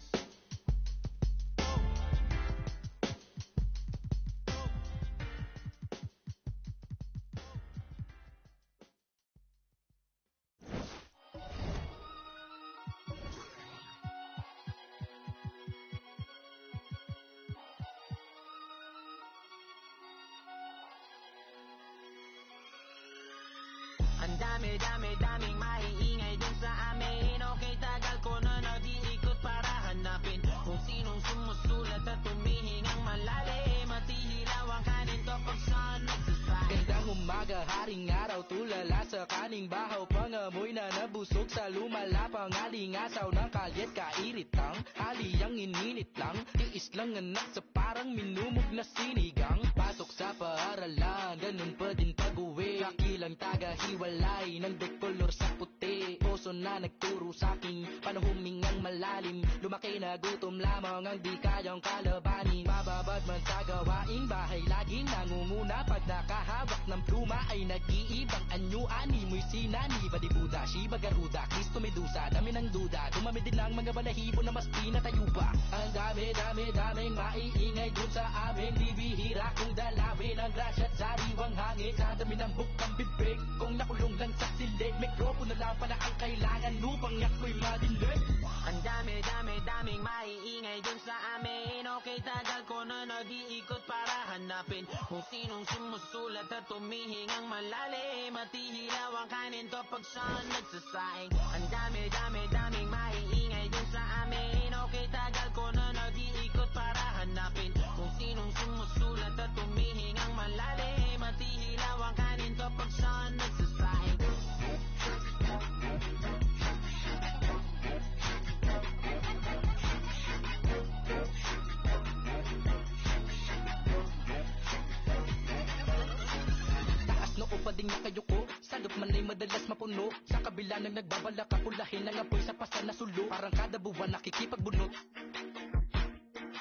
Ang daming maiingay dun sa amin. Okay, tagal ko na nag-iikot para hanapin kung sinong sumusulat at tumihingang malalim. At ihilaw ang kanin kapag saan nagsasabi. Gandang umaga, haring araw, tulala sa kaning bahaw. Pangamoy na nabusog sa lumalapang alingasaw ng kalyet. Kairitang, haliyang ininit lang. Tiis lang anak sa parang minumog na sinigang. Pasok sa paaralan, ganun pa din pag-uwi. Kakilang taga-hiwalay ng dekolor sa puti. Puso na nagturo sa'king panahumingang malalim. Lumaki na gutom lamang ang di kayang kalabanin. Mababad man sa gawaing bahay, laging nangunguna. Pag nakahawak ng pluma ay nag-iibang anyuani. Mo'y sinani, Badibuda, Shiba, Garuda, Kristo, Medusa. Dami ng duda, dumami din ang mga balahibo na mas pinatayo pa. Ang daming maiingay dun sa amin. Di bihira kung dalawin ang grasya at sariwang hangin. Sa dami ng bukang bibig, kung nakulong lang sa silid. Mikropono lang pala ang kailangan upang yako'y madilig. Ang daming maiingay dun sa amin. Okay, tagal ko na nag-iikot para hanapin kung sinong sumusulat at tumihingang malalim. At ihilaw ang kanin kapag saan nagsasaing. Ang daming maiingay dun sa amin. Okay, tagal ko na nag-iikot para hanapin kung sinong sumusulat at tumihingang malalim. At ihilaw ang kanin kapag saan nagsasaing. ding nakayuko. Salot man ay madalas mapuno. Sa kabila ng nagbabala kapulahin ng apoy sa pasan na sulo. Parang kada buwan nakikipagbunot.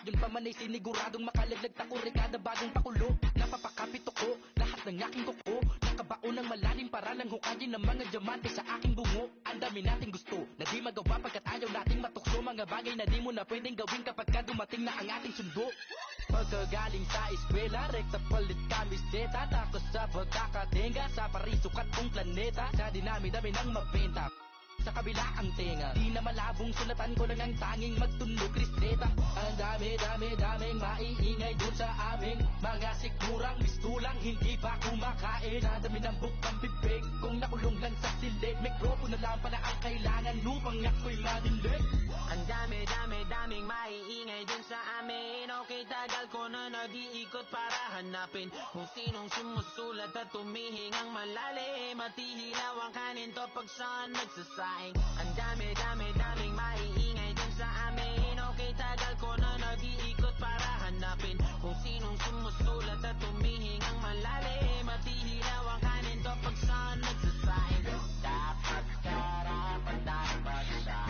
Yun pa man ay siniguradong makalaglag takuri kada bagong pakulo. Napapakapit ko lahat ng aking kuko. Nakabaon ng malalim para lang hukayin ng mga diamante sa aking bungo. Ang dami nating gusto na di magawa pagkat ayaw nating matukso. Mga bagay na di mo na pwedeng gawin kapag ka dumating na ang ating sundo. Pagkagaling sa eskwela, rekta palit kamiseta. Tapos sa pagkakatenga sa parisukat kong planeta. Sa dinami-dami ng mabenta sa kabila ang tenga. Di na malabong sulatan ko lang ang tanging magtunog kristeta. Ang daming maiingay doon sa aming mga sigurang mistulang hindi pa kumakain. Ang dami ng bukang bibig kung nakulong lang sa silid. Mikropono na lang pala ang kailangan upang ako'y manilig. Ang daming maiingay dun sa amin. Okay, tagal ko na nag-iikot para hanapin kung sinong sumusulat at tumihingang malalim. At ihilaw ang kanin to pag saan nagsasaing. Ang daming maiingay dun sa amin. Okay, tagal ko na nag-iikot para hanapin kung sinong sumusulat at tumihingang malalim. At ihilaw ang kanin to pag saan nagsasaing. Dapat karapat dapat siya.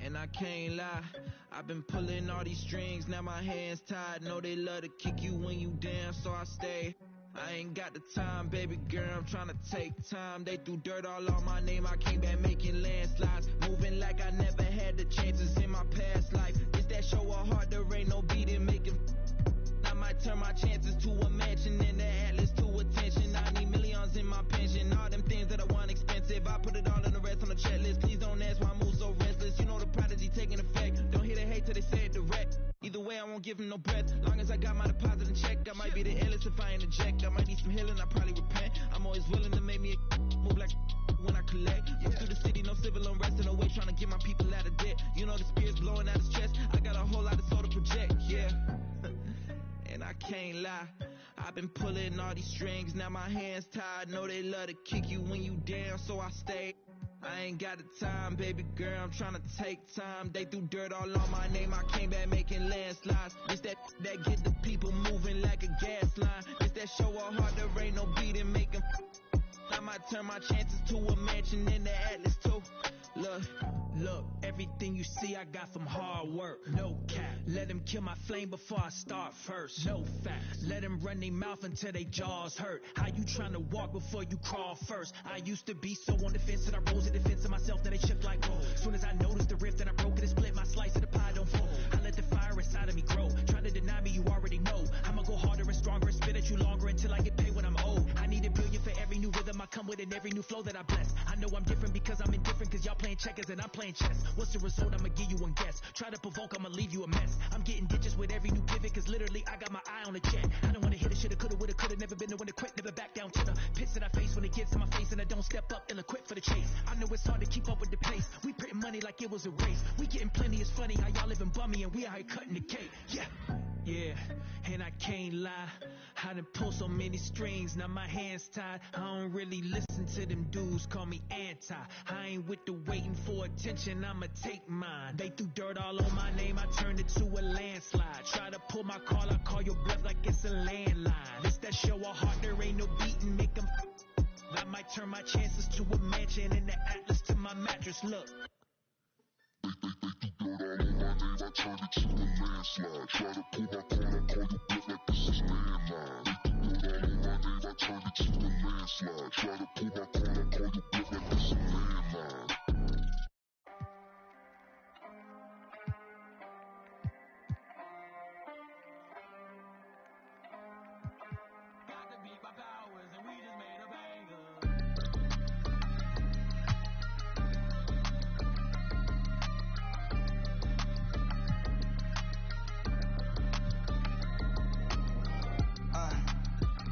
And I can't lie, I've been pulling all these strings, now my hands tied. Know they love to kick you when you down, so I stay. I ain't got the time, baby girl, I'm trying to take time. They threw dirt all on my name, I came back making landslides. Moving like I never had the chances in my past life. It's that show of heart, there ain't no beating, making. I might turn my chances to a mansion and the Atlas to attention. I need millions in my pension, all them things that I want expensive. I put it all in the rest on the checklist. Please don't ask why I move so restless. You know the prodigy taking effect. Don't hear the hate till they say it direct. Either Either way, I won't give him no breath. Long as I got my deposit in check, I might be the illest if I interject. I might need some healing, I probably repent. I'm always willing to make me a move like when I collect. Move through the city, no civil unrest, and no way trying to get my people out of debt. You know the spirit's blowing out his chest. I got a whole lot of soul to project, yeah. And I can't lie, I've been pulling all these strings, now my hands tied. Know they love to kick you when you down, so I stay. I ain't got the time, baby girl, I'm trying to take time. They threw dirt all on my name, I came back making landslides. It's that get the people moving like a gas line. It's that show a heart, there ain't no beating, making. I might turn my chances to a mansion in the Atlas too. Look, everything you see I got from hard work. No cap, let them kill my flame before I start first. No facts, let them run their mouth until they jaws hurt. How you trying to walk before you crawl first? I used to be so on the fence that I rose in defense of myself that they shook like gold. Soon as I noticed the rift and I broke it and split, my slice of the pie don't fold. I let the fire inside of me grow. Try to deny me, you already know. I'ma go harder and stronger and spit at you longer until I get paid when I'm old. I need $1 billion for every new rhythm I come with and every new flow that I bless. I know I'm different because I'm indifferent, cause y'all playing checkers and I'm playing chess. What's the result? I'ma give you one guess. Try to provoke, I'ma leave you a mess. I'm getting ditches with every new pivot, cause literally I got my eye on the jet. I don't wanna hit a shoulda, coulda, woulda, coulda. Never been the one to quit, never back down to the pits that I face when it gets in my face and I don't step up, ill-equipped for the chase. I know it's hard to keep up with the pace. We printing money like it was a race. We getting plenty, it's funny how y'all living bummy and we out here cutting the cake. Yeah, and I can't lie, I done pulled so many strings, now my hands tied. I don't really listen to them dudes, call me anti. I ain't with the waiting for attention, I'ma take mine. They threw dirt all on my name, I turned it to a landslide. Try to pull my call, I call your bluff like it's a landline. It's that show a heart, there ain't no beating, make them. I might turn my chances to a mansion and the Atlas to my mattress, look. I turned it to a landslide. Try to pull my call, I call you bluff like this is landline. They threw dirt all on my name, I turned it to a landslide. Try to pull my call, I call you bluff like this is landline. Got to beat my powers and we just made a banger.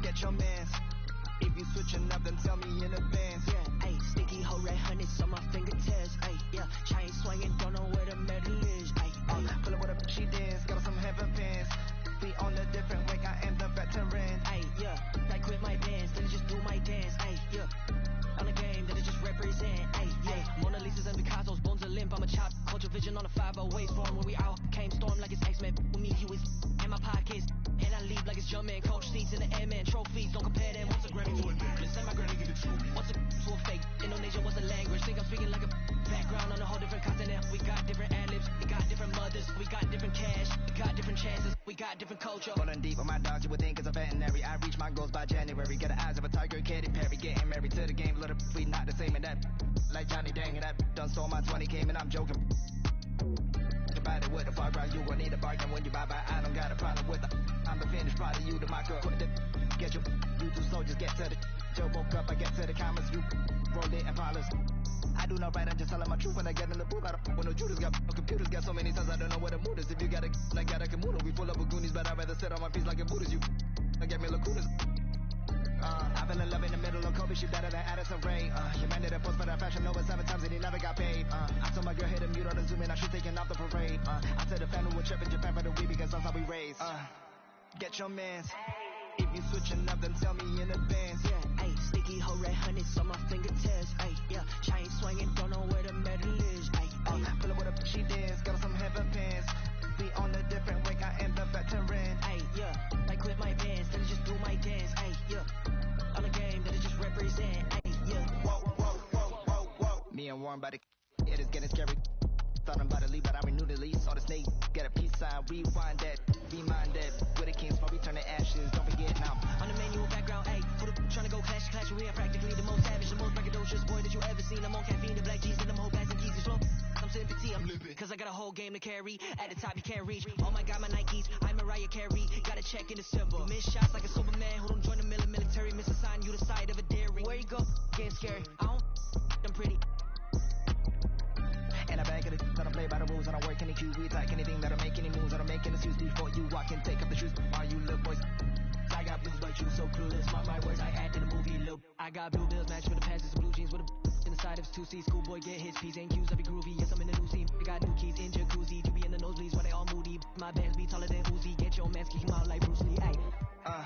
Get your mans. If you switching up, then tell me in advance. Yeah, ayy, sticky hoe red hundreds on my fingertips. Ayy, yeah, chain swinging, don't know where the medal is. Ayy, pull up with a she dance, got some heaven pants. We on a different wake, I am the veteran. Ayy, yeah, like quit my dance, then just do my dance. Ayy, yeah, on the game, then it just represent. Ayy, yeah, Mona Lisa's and Picasso's, bones are limp. I'm a chop, culture vision on a 508 form. When we out, came storm like it's X-Men. With me, you is in my pockets. And I leave like it's Jumpman, coach seats in the airman, trophies, don't compare them. What's a Grammy to a necklace? And my granny give it to me. What's a to a fake? Indonesia, what's a language? Think I'm speaking like a background on a whole different continent. We got different ad-libs, we got different mothers, we got different cash, we got different chances, we got different culture. Rolling deep with my dogs, you would think it's a veterinary. I reach my goals by January, get the eyes of a tiger, Katy Perry. Getting married to the game, little we not the same, and that like Johnny Dang, and that done stole my 20 came and I'm joking. About it with the far right, you gon' need a bargain when you buy. I don't got a problem with it. I'm the finished product, you the micro. Get you do slow, just get to the. Joe woke up, I get to the comments, you rolled it and polish. I do not write, I'm just telling my truth when I get in the booth. I don't when no Judas got no computers, got so many sons, I don't know what the mood is. If you got a like got a Kamuno, we full up with Goonies, but I'd rather sit on my feet like a Buddhist. You I get me lacunas. I fell in love in the middle of Kobe, shoot better than Addison Rae. Your man did a post for that fashion over 7 times and he never got paid. I told my girl hit him mute on the Zoom and I should taking off the parade. I said the family would trip in Japan for the week because that's how we raised. Get your mans. If you switching up, then tell me in advance. Yeah, ayy, sticky hoe red hundreds on my fingertips. Ayy, yeah, chain swinging, don't know where the medal is. Ayy, pull up with a she dance, got some heaven pants. We on a different wake, I am the veteran. Ayy, yeah, like quit my pants, then just do my dance. Ayy, yeah, on the game, then it just represent. Ayy, yeah, whoa, whoa, whoa, whoa, whoa. Me and Warren by the it is getting scary. Thought I'm about to leave, but I renew the lease. All the snake, get a peace sign, rewind that, remind that. With the kings, before we turn to ashes, don't forget now. On the manual background, ayy, who the trying to go clash, we are practically the most savage, the most braggadocious boy that you ever seen. I'm on caffeine, the black G's, and I'm whole bags and keys as well. I'm sympathy, I'm limpid, cause I got a whole game to carry. At the top, you can't reach. Oh my god, my Nikes, I'm Mariah Carey. Got a check in December. Miss shots like a Superman who don't join the military. Miss a sign, you the side of a dairy. Where you go? Game scary. I don't, I'm pretty. And I bag of it, I don't play by the rules, I don't work any QB, like anything that'll make any moves, I don't make any excuse, got blue bills matched with the passes and blue jeans with a in the side of his 2C. Schoolboy get his P's and Q's. I be groovy, yes, I'm in the new scene. I got new keys in jacuzzi. You be in the nosebleeds while they all moody. My bands be taller than Uzi. Get your mans, kick him out like Bruce Lee. Ay.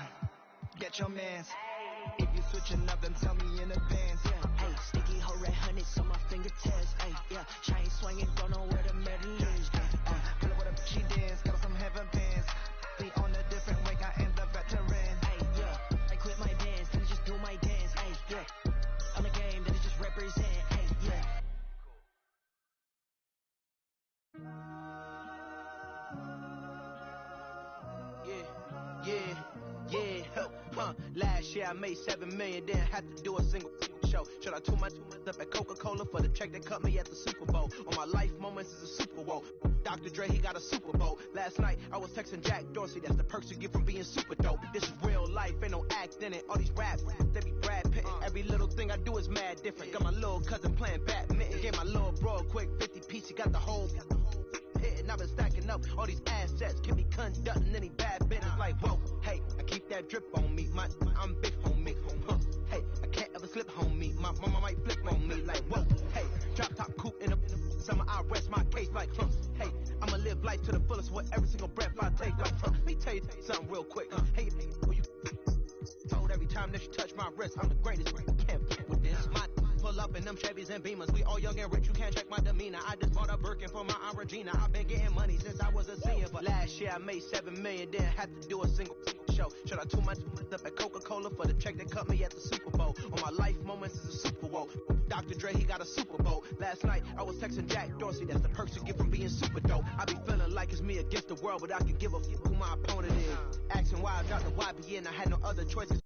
Get your mans. If you switching up, then tell me in advance. Yeah, hey, sticky hoe red hundreds on my fingertips. Hey, yeah, chain swinging, don't know where the medal is. Pull up with a she dance, got some heaven pants. We on a different way, I am the veteran. Hey, yeah, I quit my bands, then just do my dance. Hey, yeah, on the game, then it just represent. Hey, yeah. Last year I made $7 million, didn't have to do a single show. Should I tune my up at Coca-Cola for the check that cut me at the Super Bowl? On my life moments is a Super Bowl. Dr. Dre, he got a Super Bowl. Last night I was texting Jack Dorsey, that's the perks you get from being super dope. This is real life, ain't no act in it. All these raps, they be Brad Pitt. Every little thing I do is mad different. Got my little cousin playing badminton. Gave my little bro a quick 50 piece, he got the whole hitting. I've been stacking up all these assets, can be conducting any bad business. Like, whoa, hey, I keep that drip on me. I'm big homie. Hey, I can't ever slip homie. My mama might flip on me. Like, whoa, hey, drop top coupe in the summer. I rest my case. Like, hey, I'ma live life to the fullest with every single breath I take. Like, let me tell you something real quick. Hey, who you told every time that you touch my wrist, I'm the greatest. Can't fuck with this. My pull up in them Chevys and Beamers. We all young and rich, you can't check my demeanor. I just bought a Birkin for my Aunt Regina. I've been getting money since I was a senior, but last year I made $7 million, didn't have to do a single show. Should I tune my up at Coca-Cola for the check that cut me at the Super Bowl? On my life moments is a Super Bowl. Dr. Dre, he got a Super Bowl. Last night I was texting Jack Dorsey, that's the perks you get from being super dope. I be feeling like it's me against the world, but I can give a fuck who my opponent is. Asking why I dropped the YB and I had no other choices.